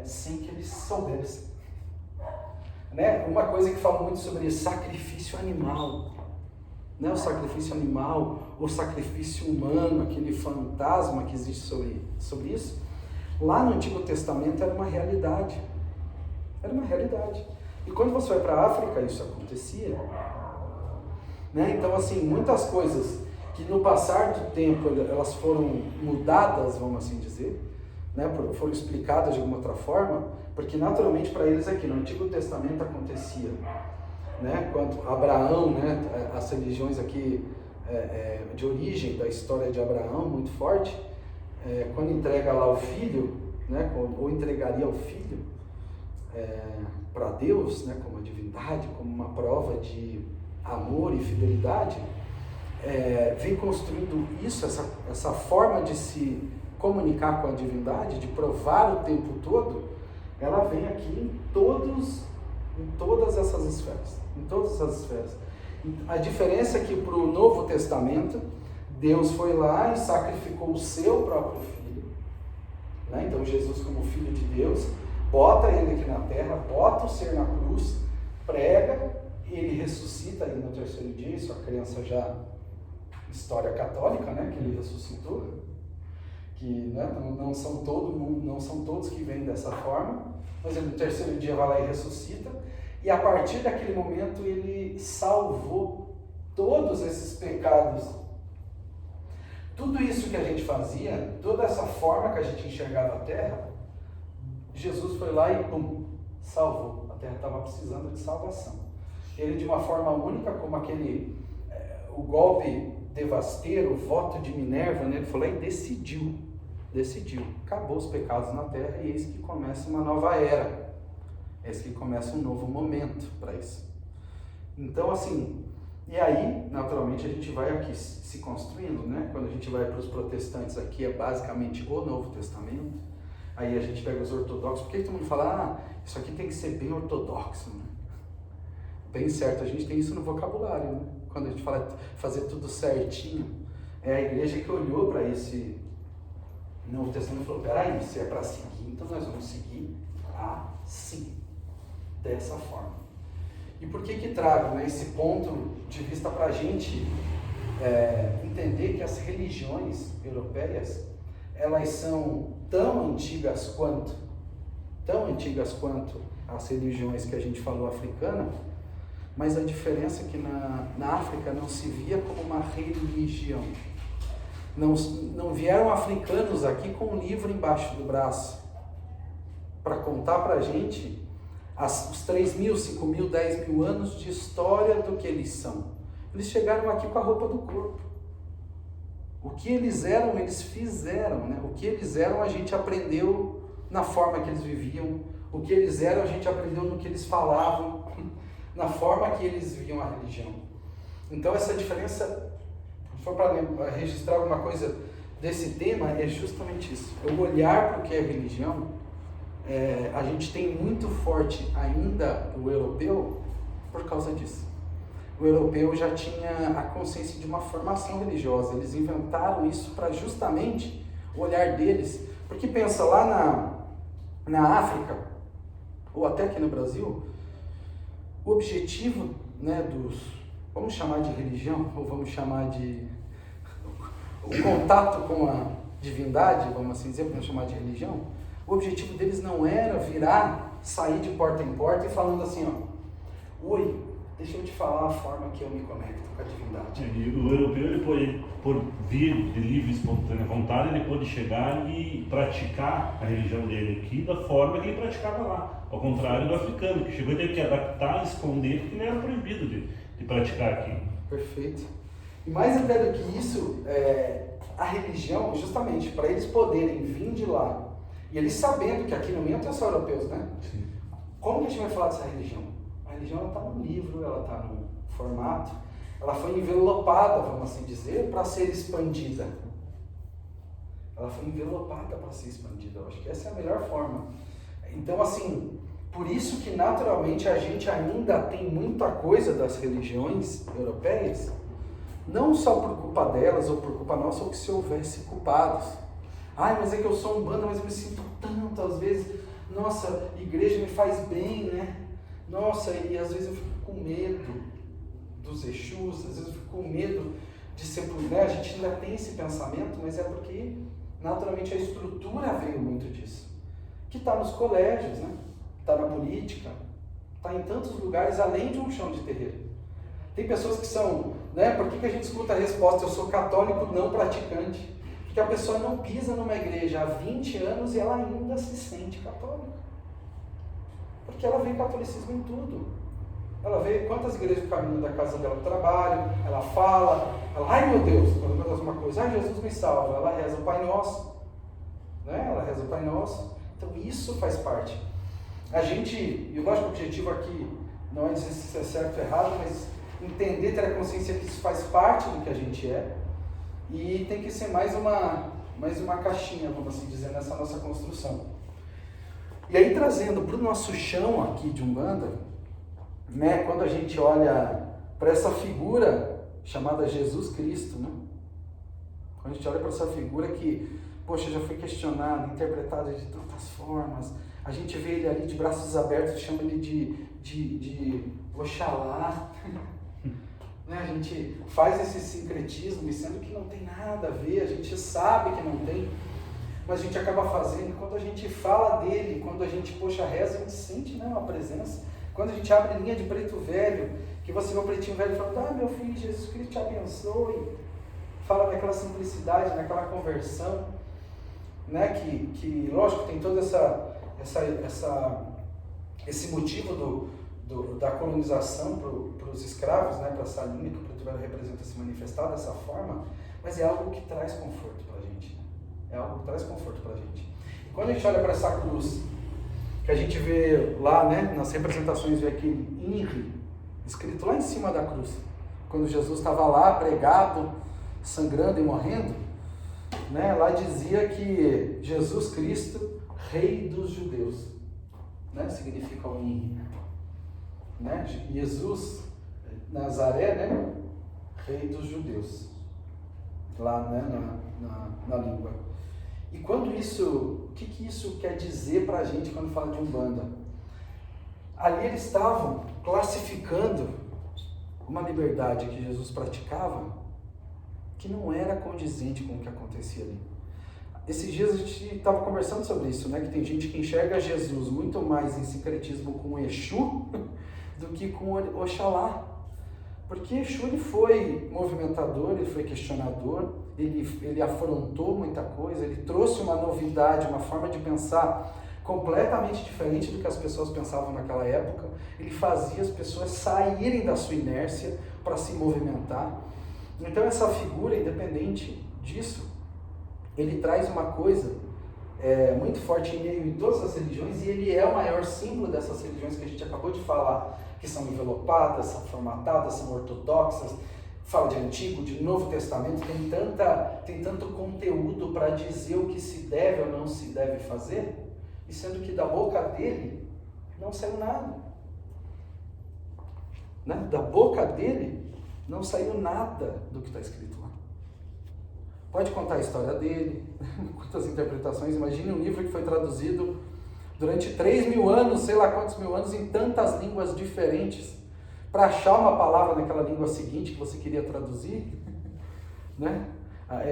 sem que eles soubessem. Né? Uma coisa que fala muito sobre sacrifício animal, né? O sacrifício animal, o sacrifício humano, aquele fantasma que existe sobre isso, lá no Antigo Testamento era uma realidade. Era uma realidade. E quando você vai para a África, isso acontecia. Né? Então, assim, muitas coisas que no passar do tempo elas foram mudadas, vamos assim dizer, né? Foram explicadas de alguma outra forma, porque naturalmente para eles aqui no Antigo Testamento acontecia. Né? Quando Abraão, né? As religiões aqui de origem da história de Abraão, muito forte, quando entrega lá o filho, né? Ou entregaria o filho para Deus, né? Como a divindade, como uma prova de amor e fidelidade, vem construindo isso, essa forma de se comunicar com a divindade, de provar o tempo todo, ela vem aqui em todas essas esferas, em todas as esferas. A diferença é que para o Novo Testamento, Deus foi lá e sacrificou o seu próprio filho, né? Então Jesus, como filho de Deus, bota ele aqui na terra, bota o ser na cruz, prega, e ele ressuscita ali no terceiro dia. Isso a criança já, história católica, né? Que ele ressuscitou, que, né, não são todos que vêm dessa forma, mas ele no terceiro dia vai lá e ressuscita, e a partir daquele momento ele salvou todos esses pecados. Tudo isso que a gente fazia, toda essa forma que a gente enxergava a terra, Jesus foi lá e pum, salvou. A terra estava precisando de salvação. Ele, de uma forma única, como o golpe devasteiro, o voto de Minerva, né, ele foi lá e decidiu, acabou os pecados na terra, e eis que começa uma nova era, eis que começa um novo momento para isso. Então, assim, e aí, naturalmente, a gente vai aqui se construindo, né? Quando a gente vai para os protestantes, aqui é basicamente o Novo Testamento. Aí a gente pega os ortodoxos. Por que todo mundo fala, isso aqui tem que ser bem ortodoxo, né? Bem certo, a gente tem isso no vocabulário, né? Quando a gente fala fazer tudo certinho, é a igreja que olhou para esse Novo Testamento e falou, peraí, se é para seguir, então nós vamos seguir assim, dessa forma. E por que trago, né, esse ponto de vista para a gente entender que as religiões europeias, elas são tão antigas quanto as religiões que a gente falou africana, mas a diferença é que na África não se via como uma religião. Não vieram africanos aqui com um livro embaixo do braço para contar para a gente os 3.000, 5.000, 10.000 anos de história do que eles são. Eles chegaram aqui com a roupa do corpo. O que eles eram, eles fizeram, né? O que eles eram, a gente aprendeu na forma que eles viviam. O que eles eram, a gente aprendeu no que eles falavam, na forma que eles viam a religião. Então, essa diferença, se for para registrar alguma coisa desse tema, é justamente isso. Eu olhar para o que é religião, a gente tem muito forte ainda o europeu por causa disso. O europeu já tinha a consciência de uma formação religiosa. Eles inventaram isso para justamente o olhar deles. Porque pensa, lá na África, ou até aqui no Brasil, o objetivo, né, vamos chamar de religião, ou vamos chamar de o contato com a divindade, vamos assim dizer, vamos chamar de religião, o objetivo deles não era sair de porta em porta e falando assim, oi, deixa eu te falar a forma que eu me conecto com a divindade. E o europeu, ele pode, por vir de livre e espontânea vontade, ele pode chegar e praticar a religião dele aqui da forma que ele praticava lá. Ao contrário do africano, que chegou e teve que adaptar, esconder, porque ele era proibido de praticar aqui. Perfeito. E mais até do que isso, a religião, justamente, para eles poderem vir de lá, e eles sabendo que aqui no meio tem só europeus, né? Sim. Como que a gente vai falar dessa religião? A religião está no livro, ela está no formato, ela foi envelopada, vamos assim dizer, para ser expandida. Ela foi envelopada para ser expandida, eu acho que essa é a melhor forma. Então, assim, por isso que naturalmente a gente ainda tem muita coisa das religiões europeias, não só por culpa delas ou por culpa nossa, ou que se houvesse culpados. Ai, mas é que eu sou umbanda, mas eu me sinto tanto, às vezes, nossa, igreja me faz bem, né? Nossa, e às vezes eu fico com medo dos Exus, às vezes eu fico com medo de ser, né? A gente ainda tem esse pensamento, mas é porque naturalmente a estrutura veio muito disso. Que está nos colégios, né? Está na política, está em tantos lugares além de um chão de terreiro. Tem pessoas que são, né? Por que a gente escuta a resposta, eu sou católico não praticante? Porque a pessoa não pisa numa igreja há 20 anos e ela ainda se sente católica. Porque ela vê catolicismo em tudo. Ela vê quantas igrejas no caminho da casa dela do trabalho, ela fala, ai meu Deus, quando acontece uma coisa, ai Jesus me salva, ela reza o Pai Nosso, né? Ela reza o Pai Nosso. Então isso faz parte. A gente, e lógico que o objetivo aqui não é dizer se é certo ou errado, mas entender, ter a consciência que isso faz parte do que a gente é, e tem que ser mais uma caixinha, vamos assim dizer, nessa nossa construção. E aí, trazendo para o nosso chão aqui de Umbanda, né, quando a gente olha para essa figura chamada Jesus Cristo, né? Quando a gente olha para essa figura que, poxa, já foi questionada, interpretada de tantas formas, a gente vê ele ali de braços abertos, chama ele de Oxalá, né? A gente faz esse sincretismo, sendo que não tem nada a ver, a gente sabe que não tem, mas a gente acaba fazendo. Quando a gente fala dele, quando a gente, poxa, reza, a gente sente, né, uma presença. Quando a gente abre linha de preto velho, que você vê o pretinho velho falando, meu filho, Jesus Cristo te abençoe, fala naquela simplicidade, naquela conversão, né, que lógico, tem todo esse motivo da colonização para os escravos, né, para essa linha que o preto velho representa se manifestar dessa forma, mas é algo que traz conforto para a gente, né? É algo que traz conforto para a gente. E quando a gente olha para essa cruz, que a gente vê lá, né, nas representações, vê aquele INRI escrito lá em cima da cruz, quando Jesus estava lá pregado, sangrando e morrendo, né, lá dizia que Jesus Cristo, Rei dos Judeus, né, significa o INRI, né, Jesus, Nazaré, né, Rei dos Judeus, lá, né, na língua. E quando o que isso quer dizer para a gente quando fala de Umbanda? Ali eles estavam classificando uma liberdade que Jesus praticava que não era condizente com o que acontecia ali. Esses dias a gente estava conversando sobre isso, né? Que tem gente que enxerga Jesus muito mais em sincretismo com o Exu do que com o Oxalá. Porque Exu ele foi movimentador, ele foi questionador, ele afrontou muita coisa, ele trouxe uma novidade, uma forma de pensar completamente diferente do que as pessoas pensavam naquela época. Ele fazia as pessoas saírem da sua inércia para se movimentar. Então essa figura, independente disso, ele traz uma coisa muito forte em meio em todas as religiões, e ele é o maior símbolo dessas religiões que a gente acabou de falar, que são envelopadas, são formatadas, são ortodoxas, fala de Antigo, de Novo Testamento, tem tanto conteúdo para dizer o que se deve ou não se deve fazer, e sendo que da boca dele não saiu nada. Né? Da boca dele não saiu nada do que está escrito lá. Pode contar a história dele, quantas interpretações, imagine um livro que foi traduzido durante 3.000 anos, sei lá quantos mil anos, em tantas línguas diferentes, para achar uma palavra naquela língua seguinte que você queria traduzir, né?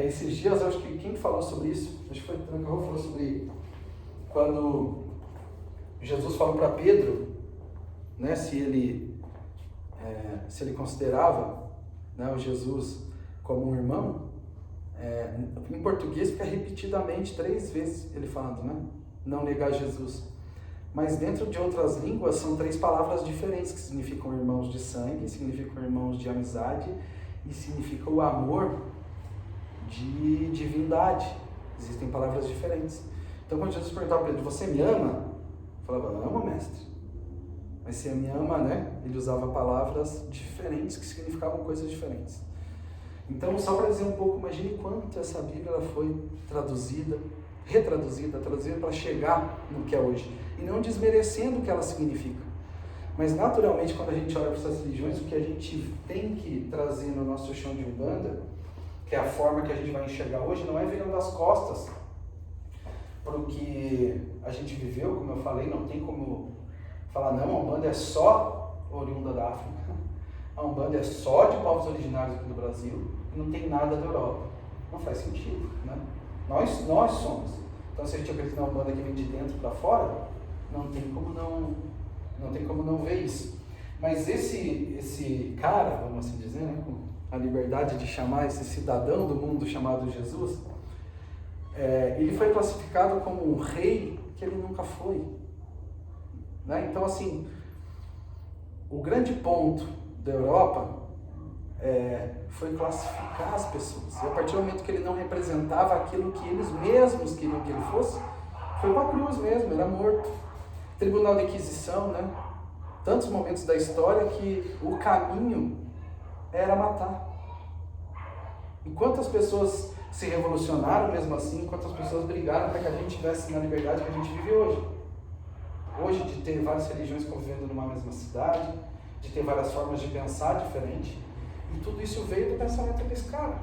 Esses dias, eu acho que quem falou sobre isso, acho que foi o Trancarro, falou sobre quando Jesus falou para Pedro, né, se ele se ele considerava, né, o Jesus como um irmão, em português fica repetidamente 3 vezes ele falando, né? Não negar Jesus. Mas dentro de outras línguas são 3 palavras diferentes que significam irmãos de sangue, significam irmãos de amizade e significa o amor de divindade. Existem palavras diferentes. Então quando Jesus perguntava para ele, você me ama? Ele falava, amo, mestre. Mas se me ama, né? Ele usava palavras diferentes que significavam coisas diferentes. Então, só para dizer um pouco, imagine quanto essa Bíblia ela foi traduzida para chegar no que é hoje. E não desmerecendo o que ela significa. Mas, naturalmente, quando a gente olha para essas religiões, o que a gente tem que trazer no nosso chão de Umbanda, que é a forma que a gente vai enxergar hoje, não é virando as costas para o que a gente viveu, como eu falei, não tem como falar, não, a Umbanda é só oriunda da África. A Umbanda é só de povos originários aqui do Brasil e não tem nada da Europa. Não faz sentido, né? Nós somos. Então, se a gente acredita na Umbanda que vem de dentro para fora, não tem como não ver isso. Mas esse cara, vamos assim dizer, né, com a liberdade de chamar esse cidadão do mundo chamado Jesus, ele foi classificado como um rei que ele nunca foi. Né? Então, assim, o grande ponto da Europa foi classificar as pessoas. E a partir do momento que ele não representava aquilo que eles mesmos queriam que ele fosse, foi para a cruz mesmo, ele era morto. Tribunal de Inquisição, né? Tantos momentos da história que o caminho era matar. E quantas pessoas se revolucionaram mesmo assim, quantas pessoas brigaram para que a gente tivesse na liberdade que a gente vive hoje. Hoje, de ter várias religiões convivendo numa mesma cidade, de ter várias formas de pensar diferente, e tudo isso veio do pensamento desse cara.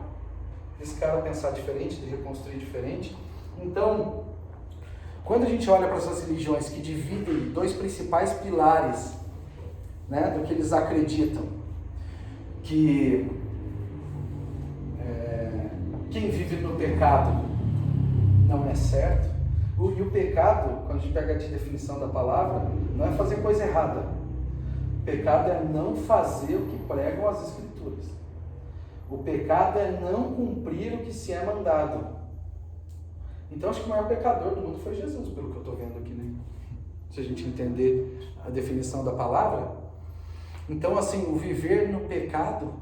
Esse cara pensar diferente, de reconstruir diferente. Então, quando a gente olha para essas religiões que dividem 2 principais pilares, né, do que eles acreditam, que quem vive no pecado não é certo, e o pecado, quando a gente pega a definição da palavra, não é fazer coisa errada. Pecado é não fazer o que pregam as Escrituras. O pecado é não cumprir o que se é mandado. Então, acho que o maior pecador do mundo foi Jesus, pelo que eu estou vendo aqui, né? Se a gente entender a definição da palavra. Então, assim, o viver no pecado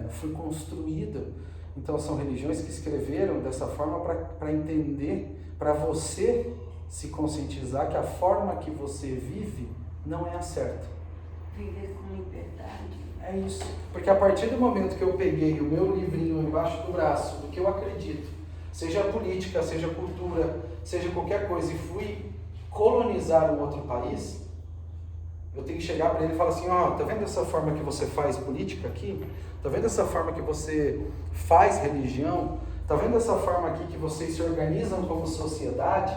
foi construído. Então, são religiões que escreveram dessa forma para entender, para você se conscientizar que a forma que você vive não é a certa. Viver com liberdade. É isso. Porque a partir do momento que eu peguei o meu livrinho embaixo do braço, do que eu acredito, seja política, seja cultura, seja qualquer coisa, e fui colonizar um outro país, eu tenho que chegar para ele e falar assim, tá vendo essa forma que você faz política aqui? Tá vendo essa forma que você faz religião? Tá vendo essa forma aqui que vocês se organizam como sociedade?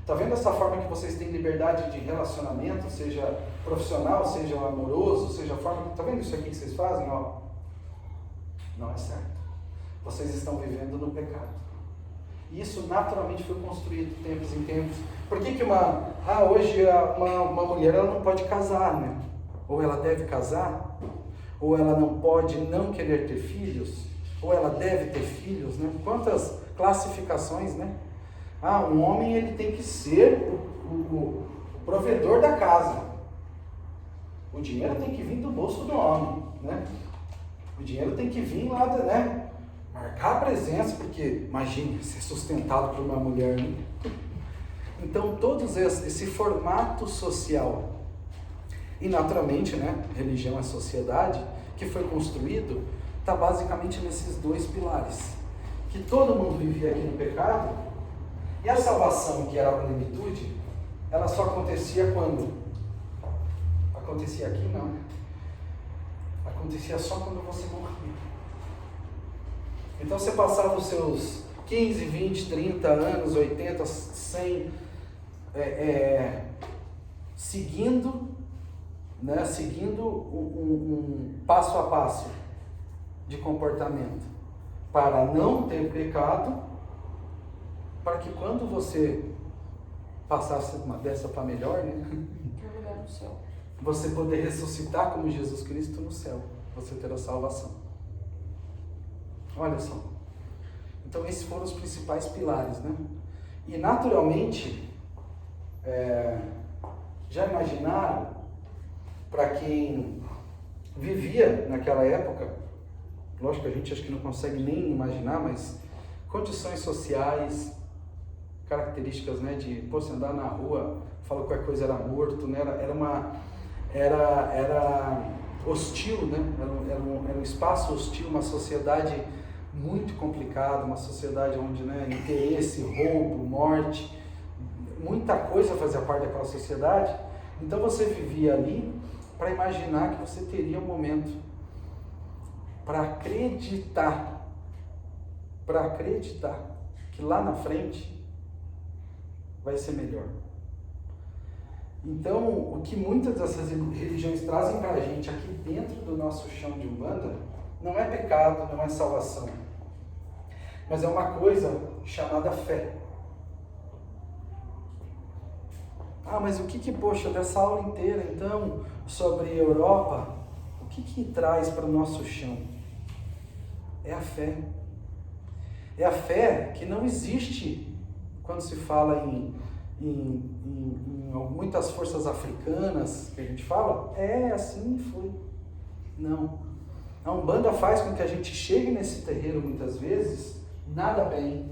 Tá vendo essa forma que vocês têm liberdade de relacionamento, seja profissional, seja amoroso, seja a forma... Tá vendo isso aqui que vocês fazem? Não é certo. Vocês estão vivendo no pecado. Isso naturalmente foi construído de tempos em tempos. Por que hoje uma mulher ela não pode casar, né? Ou ela deve casar? Ou ela não pode não querer ter filhos? Ou ela deve ter filhos, né? Quantas classificações, né? Um homem ele tem que ser o provedor da casa. O dinheiro tem que vir do bolso do homem, né? O dinheiro tem que vir lá, né? Marcar a presença, porque, imagine, ser sustentado por uma mulher, né? Então, todos esse formato social, e naturalmente, né, religião é sociedade, que foi construído, está basicamente nesses 2 pilares. Que todo mundo vivia aqui no pecado, e a salvação, que era a plenitude, ela só acontecia quando? Acontecia aqui? Não. Acontecia só quando você morria. Então você passava os seus 15, 20, 30 anos, 80, 100, seguindo um passo a passo de comportamento para não ter pecado, para que quando você passasse dessa para melhor, né? Ter lugar no céu. você poder ressuscitar como Jesus Cristo no céu, você ter a salvação. Olha só. Então esses foram os principais pilares, né? E naturalmente, já imaginaram, para quem vivia naquela época, lógico que a gente acho que não consegue nem imaginar, mas condições sociais, características, né, de você andar na rua, fala qualquer coisa era morto, né, era hostil, né, era um espaço hostil, uma sociedade muito complicada, uma sociedade onde, né, interesse, roubo, morte, muita coisa fazia parte daquela sociedade. Então você vivia ali para imaginar que você teria um momento para acreditar que lá na frente vai ser melhor. Então, o que muitas dessas religiões trazem para a gente aqui dentro do nosso chão de Umbanda não é pecado, não é salvação, mas é uma coisa chamada fé. Ah, mas o que poxa, dessa aula inteira, então, sobre a Europa, o que traz para o nosso chão? É a fé. É a fé que não existe quando se fala em muitas forças africanas, que a gente fala, assim foi. Não. A Umbanda faz com que a gente chegue nesse terreiro, muitas vezes, nada bem.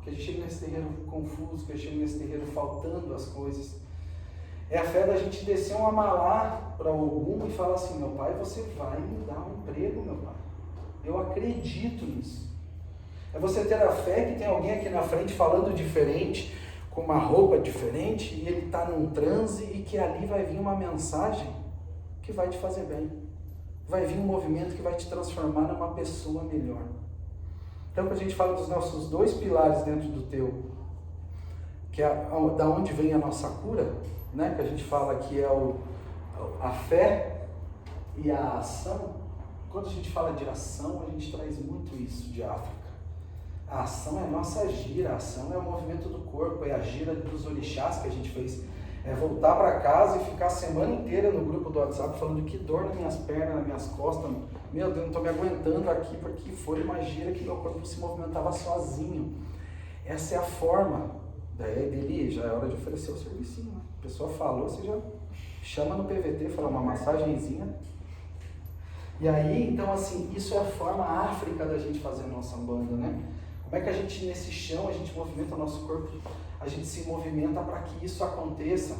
Que a gente chegue nesse terreiro confuso, que a gente chegue nesse terreiro faltando as coisas. É a fé da gente descer um amalá para Ogum e falar assim: meu pai, você vai me dar um emprego, meu pai. Eu acredito nisso. É você ter a fé que tem alguém aqui na frente falando diferente, com uma roupa diferente, e ele está num transe e que ali vai vir uma mensagem que vai te fazer bem. Vai vir um movimento que vai te transformar numa pessoa melhor. Então, quando a gente fala dos nossos dois pilares dentro do teu, que é da onde vem a nossa cura, né? Que a gente fala que é a fé e a ação. Quando a gente fala de ação, a gente traz muito isso de África. A ação é a nossa gira, a ação é o movimento do corpo, é a gira dos orixás que a gente fez. É voltar para casa e ficar a semana inteira no grupo do WhatsApp falando que dor nas minhas pernas, nas minhas costas. Meu Deus, não estou me aguentando aqui porque foi uma gira que meu corpo se movimentava sozinho. Essa é a forma. Daí dele, já é hora de oferecer o servicinho. Né? A pessoa falou, você já chama no PVT, fala uma massagenzinha. E aí, então assim, isso é a forma África da gente fazer a nossa Umbanda, né? Como é que a gente, nesse chão, a gente movimenta o nosso corpo, a gente se movimenta para que isso aconteça,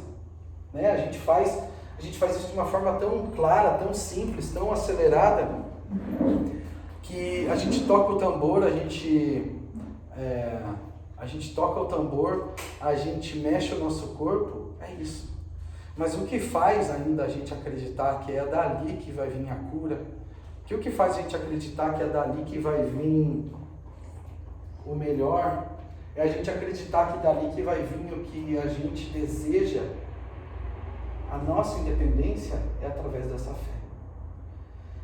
né? A gente faz isso de uma forma tão clara, tão simples, tão acelerada, que a gente toca o tambor, a gente toca o tambor, a gente mexe o nosso corpo, é isso. Mas o que faz ainda a gente acreditar que é dali que vai vir a cura, o que faz a gente acreditar que é dali que vai vir o melhor, é a gente acreditar que dali que vai vir o que a gente deseja, a nossa independência é através dessa fé.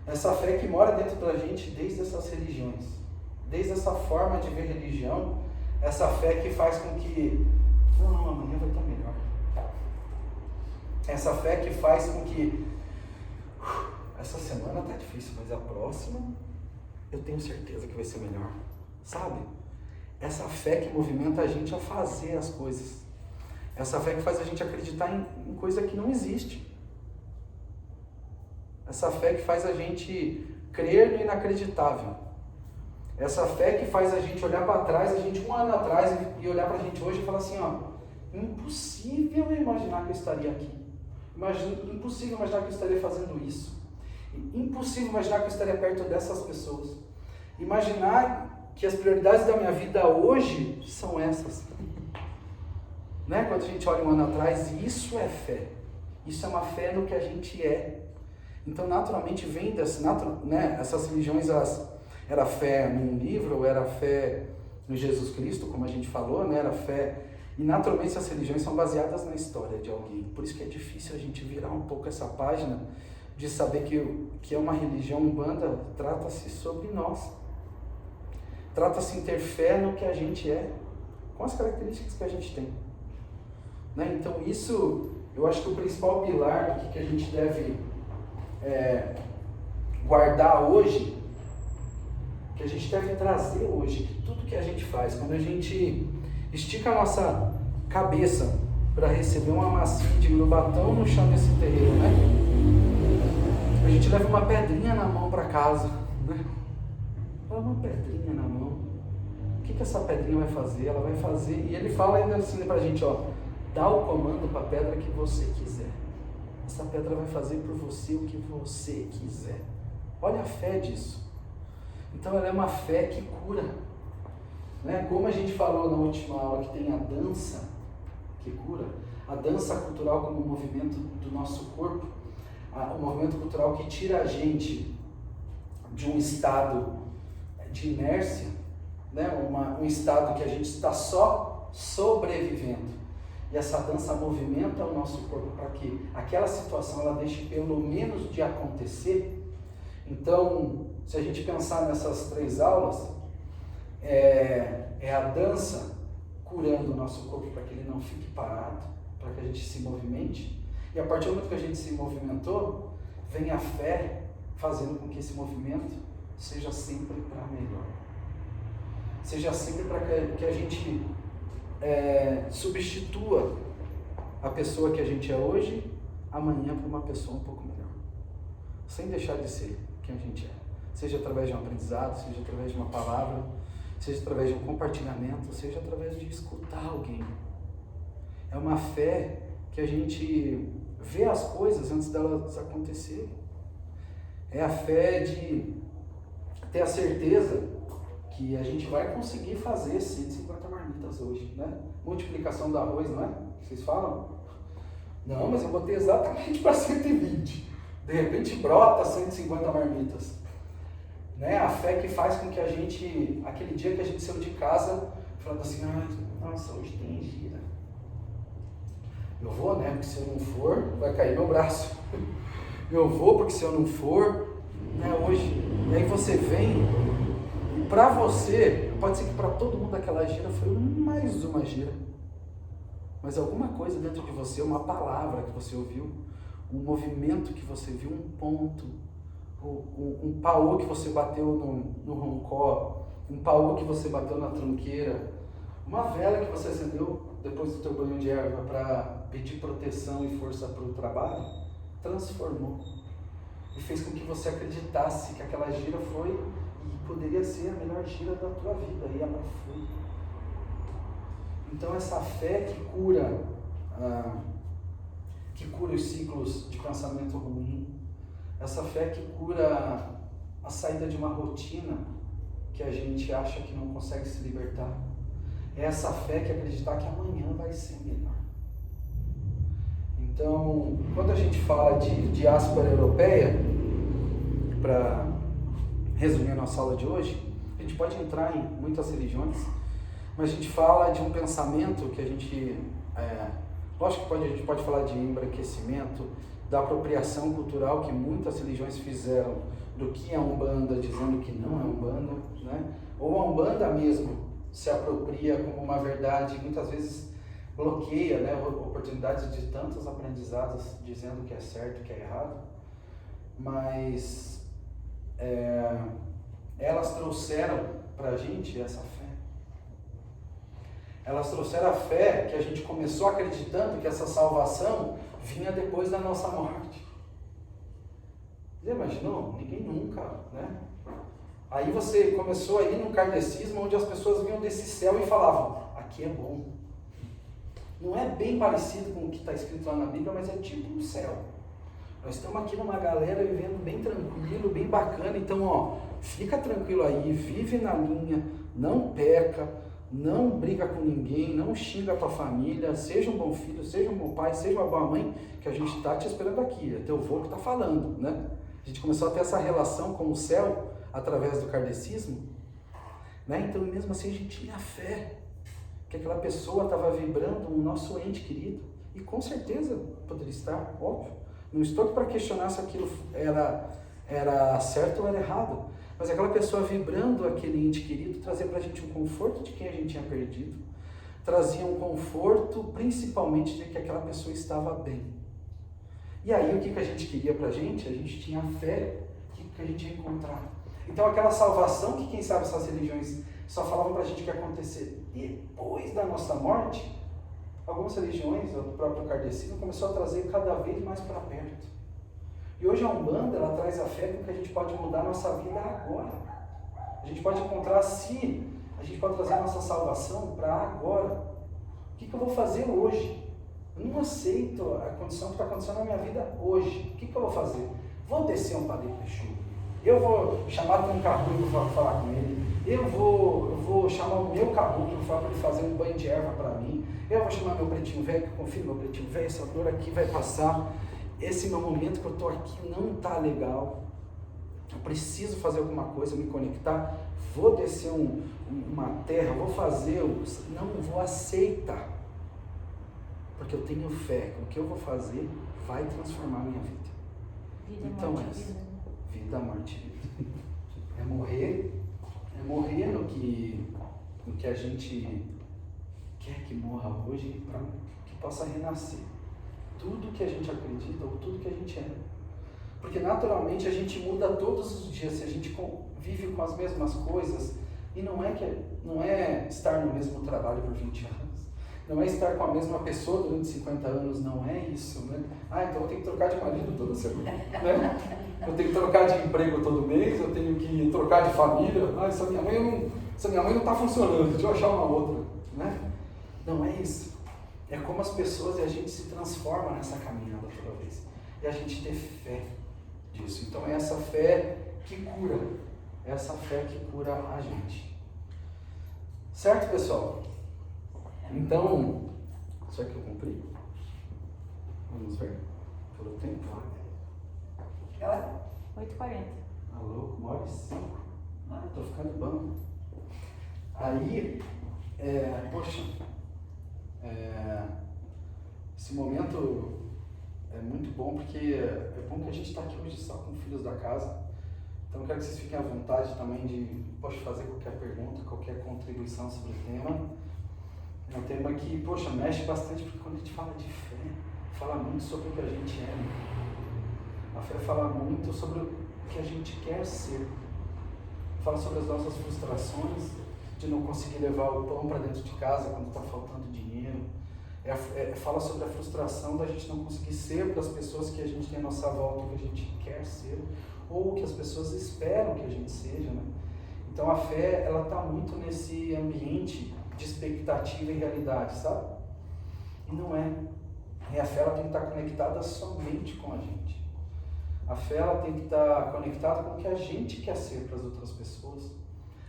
Essa fé que mora dentro da gente desde essas religiões, desde essa forma de ver religião, essa fé que faz com que, não, amanhã vai estar melhor. Essa fé que faz com que, essa semana está difícil, mas a próxima eu tenho certeza que vai ser melhor, sabe? Essa fé que movimenta a gente a fazer as coisas. Essa fé que faz a gente acreditar em coisa que não existe. Essa fé que faz a gente crer no inacreditável. Essa fé que faz a gente olhar para trás, a gente um ano atrás, e olhar para a gente hoje e falar assim, ó, impossível imaginar que eu estaria aqui. Impossível imaginar que eu estaria fazendo isso. Impossível imaginar que eu estaria perto dessas pessoas. Imaginar que as prioridades da minha vida hoje são essas. Né? Quando a gente olha um ano atrás, isso é fé. Isso é uma fé no que a gente é. Então, naturalmente, vem né? Essas religiões, era fé num livro, ou era fé no Jesus Cristo, como a gente falou, né? Era fé. E, naturalmente, essas religiões são baseadas na história de alguém. Por isso que é difícil a gente virar um pouco essa página de saber que é uma religião Umbanda, trata-se sobre nós. Trata-se em ter fé no que a gente é, com as características que a gente tem. Né? Então isso eu acho que o principal pilar do que a gente deve guardar hoje, que a gente deve trazer hoje, que tudo que a gente faz, quando a gente estica a nossa cabeça para receber uma massinha de grubatão no chão desse terreiro, né? A gente leva uma pedrinha na mão para casa, né? Leva uma pedrinha na mão. O que essa pedrinha vai fazer? Ela vai fazer, e ele fala ainda assim pra gente, ó, dá o comando para a pedra que você quiser. Essa pedra vai fazer por você o que você quiser. Olha a fé disso. Então ela é uma fé que cura, né? Como a gente falou na última aula, que tem a dança que cura, a dança cultural como um movimento do nosso corpo, um movimento cultural que tira a gente de um estado de inércia, né? Um estado que a gente está só sobrevivendo. E essa dança movimenta o nosso corpo para que aquela situação ela deixe pelo menos de acontecer. Então, se a gente pensar nessas 3 aulas, é a dança curando o nosso corpo para que ele não fique parado, para que a gente se movimente. E a partir do momento que a gente se movimentou, vem a fé fazendo com que esse movimento seja sempre para melhor. Seja sempre para que a gente substitua a pessoa que a gente é hoje, amanhã, por uma pessoa um pouco melhor. Sem deixar de ser quem a gente é. Seja através de um aprendizado, seja através de uma palavra, seja através de um compartilhamento, seja através de escutar alguém. É uma fé que a gente vê as coisas antes delas acontecerem. É a fé de ter a certeza que a gente vai conseguir fazer 150 marmitas hoje, né? Multiplicação do arroz, não é? Vocês falam? Não, mas eu botei exatamente para 120. De repente brota 150 marmitas. Né? A fé que faz com que a gente, aquele dia que a gente saiu de casa, falando assim, nossa, hoje tem gira. Eu vou, né? Porque se eu não for, vai cair meu braço. Eu vou, porque se eu não for, né, hoje. E aí você vem, e para você, pode ser que para todo mundo aquela gira foi mais uma gira. Mas alguma coisa dentro de você, uma palavra que você ouviu, um movimento que você viu, um ponto, um paô que você bateu no roncó, um paô que você bateu na tranqueira, uma vela que você acendeu depois do teu banho de erva para pedir proteção e força para o trabalho, transformou e fez com que você acreditasse que aquela gira foi e poderia ser a melhor gira da tua vida, e ela foi. Então essa fé que cura os ciclos de pensamento ruim, essa fé que cura a saída de uma rotina que a gente acha que não consegue se libertar, é essa fé que acreditar que amanhã vai ser melhor. Então, quando a gente fala de diáspora europeia, para resumir a nossa aula de hoje, a gente pode entrar em muitas religiões, mas a gente fala de um pensamento que a gente, lógico que a gente pode falar de embranquecimento, da apropriação cultural que muitas religiões fizeram do que é Umbanda, dizendo que não é Umbanda, né? Ou a Umbanda mesmo se apropria como uma verdade, muitas vezes bloqueia, né, oportunidades de tantos aprendizados, dizendo que é certo, que é errado, mas elas trouxeram para a gente essa fé. Elas trouxeram a fé que a gente começou acreditando que essa salvação vinha depois da nossa morte. Você imaginou? Ninguém nunca, né? Aí você começou a ir no kardecismo, onde as pessoas vinham desse céu e falavam, aqui é bom. Não é bem parecido com o que está escrito lá na Bíblia, mas é tipo um céu. Nós estamos aqui numa galera vivendo bem tranquilo, bem bacana, então ó, fica tranquilo aí, vive na linha, não peca, não briga com ninguém, não xinga a tua família, seja um bom filho, seja um bom pai, seja uma boa mãe, que a gente está te esperando aqui, é teu avô que está falando, né? A gente começou a ter essa relação com o céu através do kardecismo, né? Então mesmo assim a gente tinha fé que aquela pessoa estava vibrando um nosso ente querido, e com certeza poderia estar, óbvio. Não estou aqui para questionar se aquilo era certo ou era errado, mas aquela pessoa vibrando aquele ente querido trazer para a gente um conforto de quem a gente tinha perdido, traziam conforto, principalmente de que aquela pessoa estava bem. E aí o que a gente queria pra gente? A gente tinha fé que a gente ia encontrar. Então aquela salvação que quem sabe essas religiões só falavam pra gente que ia acontecer depois da nossa morte, algumas religiões, o próprio kardecismo, começou a trazer cada vez mais para perto. E hoje a Umbanda, ela traz a fé com que a gente pode mudar a nossa vida agora. A gente pode encontrar a gente pode trazer a nossa salvação para agora. O que eu vou fazer hoje? Eu não aceito a condição que está acontecendo na minha vida hoje. O que eu vou fazer? Vou descer um Padre Peixu. Eu vou chamar um caboclo para falar com ele. Eu vou chamar o meu caboclo para ele fazer um banho de erva para mim. Eu vou chamar meu pretinho velho, que eu confio no meu pretinho velho, essa dor aqui vai passar. Esse meu momento que eu estou aqui não está legal. Eu preciso fazer alguma coisa, me conectar. Vou descer uma terra, vou fazer, não vou aceitar. Porque eu tenho fé que o que eu vou fazer vai transformar a minha vida. Vida, Então morte, é isso. vida. Vida, morte, vida. É morrer no que a gente quer que morra hoje para que possa renascer. Tudo que a gente acredita ou tudo que a gente é. Porque naturalmente a gente muda todos os dias, se a gente vive com as mesmas coisas, e não é estar no mesmo trabalho por 20 anos, não é estar com a mesma pessoa durante 50 anos, não é isso, né? Então eu tenho que trocar de marido toda semana, né? Eu tenho que trocar de emprego todo mês, eu tenho que trocar de família, essa minha mãe não está funcionando, deixa eu achar uma outra, né? Não é isso. É como as pessoas e a gente se transforma nessa caminhada toda vez. E a gente ter fé disso. Então é essa fé que cura. É essa fé que cura a gente. Certo, pessoal? Então, será que eu cumpri? Vamos ver. Pelo tempo. 8h40. Alô, 1h05. Tô ficando bom. Aí, esse momento é muito bom, porque é bom que a gente está aqui hoje só com filhos da casa. Então eu quero que vocês fiquem à vontade também de fazer qualquer pergunta, qualquer contribuição sobre o tema. É um tema que, mexe bastante, porque quando a gente fala de fé, fala muito sobre o que a gente é. Né? A fé fala muito sobre o que a gente quer ser. Fala sobre as nossas frustrações, de não conseguir levar o pão para dentro de casa quando está faltando dinheiro. Fala sobre a frustração da gente não conseguir ser para as pessoas que a gente tem à nossa volta, o que a gente quer ser, ou o que as pessoas esperam que a gente seja, né? Então a fé, ela está muito nesse ambiente de expectativa e realidade, sabe? E não é. E a fé, ela tem que estar conectada somente com a gente. A fé, ela tem que estar conectada com o que a gente quer ser para as outras pessoas.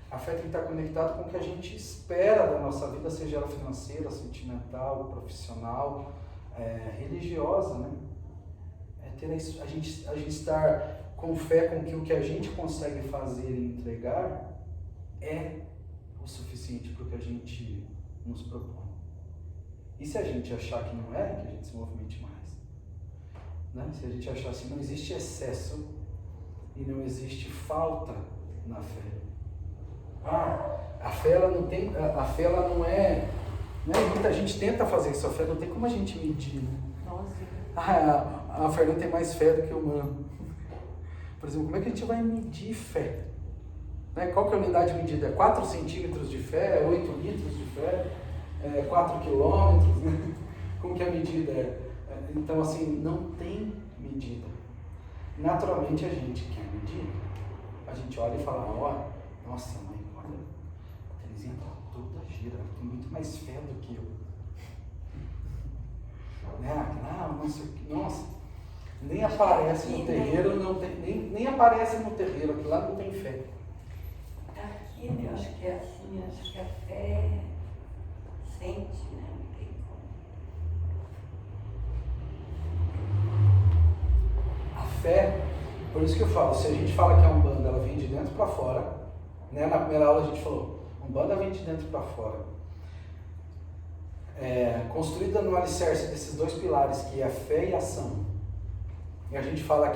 A fé tem que estar conectada com o que a gente espera da nossa vida, seja ela financeira, sentimental, profissional, religiosa, né? A gente estar com fé com que o que a gente consegue fazer e entregar é o suficiente para o que a gente nos propõe. E se a gente achar que não é, que a gente se movimente mais. Né? Se a gente achar assim, não existe excesso e não existe falta na fé. A fé ela não tem, a fé ela não é, né? Muita gente tenta fazer isso, a fé não tem como a gente medir, né? Nossa. A Fernanda tem mais fé do que o humano. Por exemplo, como é que a gente vai medir fé? Né? Qual que é a unidade de medida? É 4 centímetros de fé, 8 litros de fé, 4 quilômetros, né? Como que a medida é? Então assim, não tem medida. Naturalmente a gente quer medir. A gente olha e fala, nossa mãe, olha, a Terezinha tá toda gira, ela tem muito mais fé do que eu. Nossa, nem aparece no terreiro, não tem, nem aparece no terreiro, aquilo lá não tem fé. Aqui, eu acho que é assim, acho que a fé sente, né? Não tem como. A fé, por isso que eu falo, se a gente fala que a Umbanda, ela vem de dentro para fora, né? Na primeira aula a gente falou, Umbanda vem de dentro para fora. Construída no alicerce desses 2 pilares, que é a fé e a ação. E a gente fala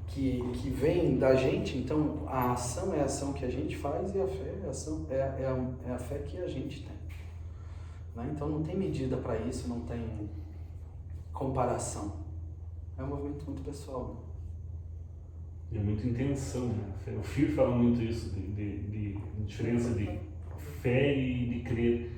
que, que vem da gente, então a ação é a ação que a gente faz e a fé é a ação, é a fé que a gente tem. né? Então não tem medida para isso, não tem comparação. É um movimento muito pessoal. E é muita intenção, né? O Fir fala muito isso, de diferença de fé e de crer.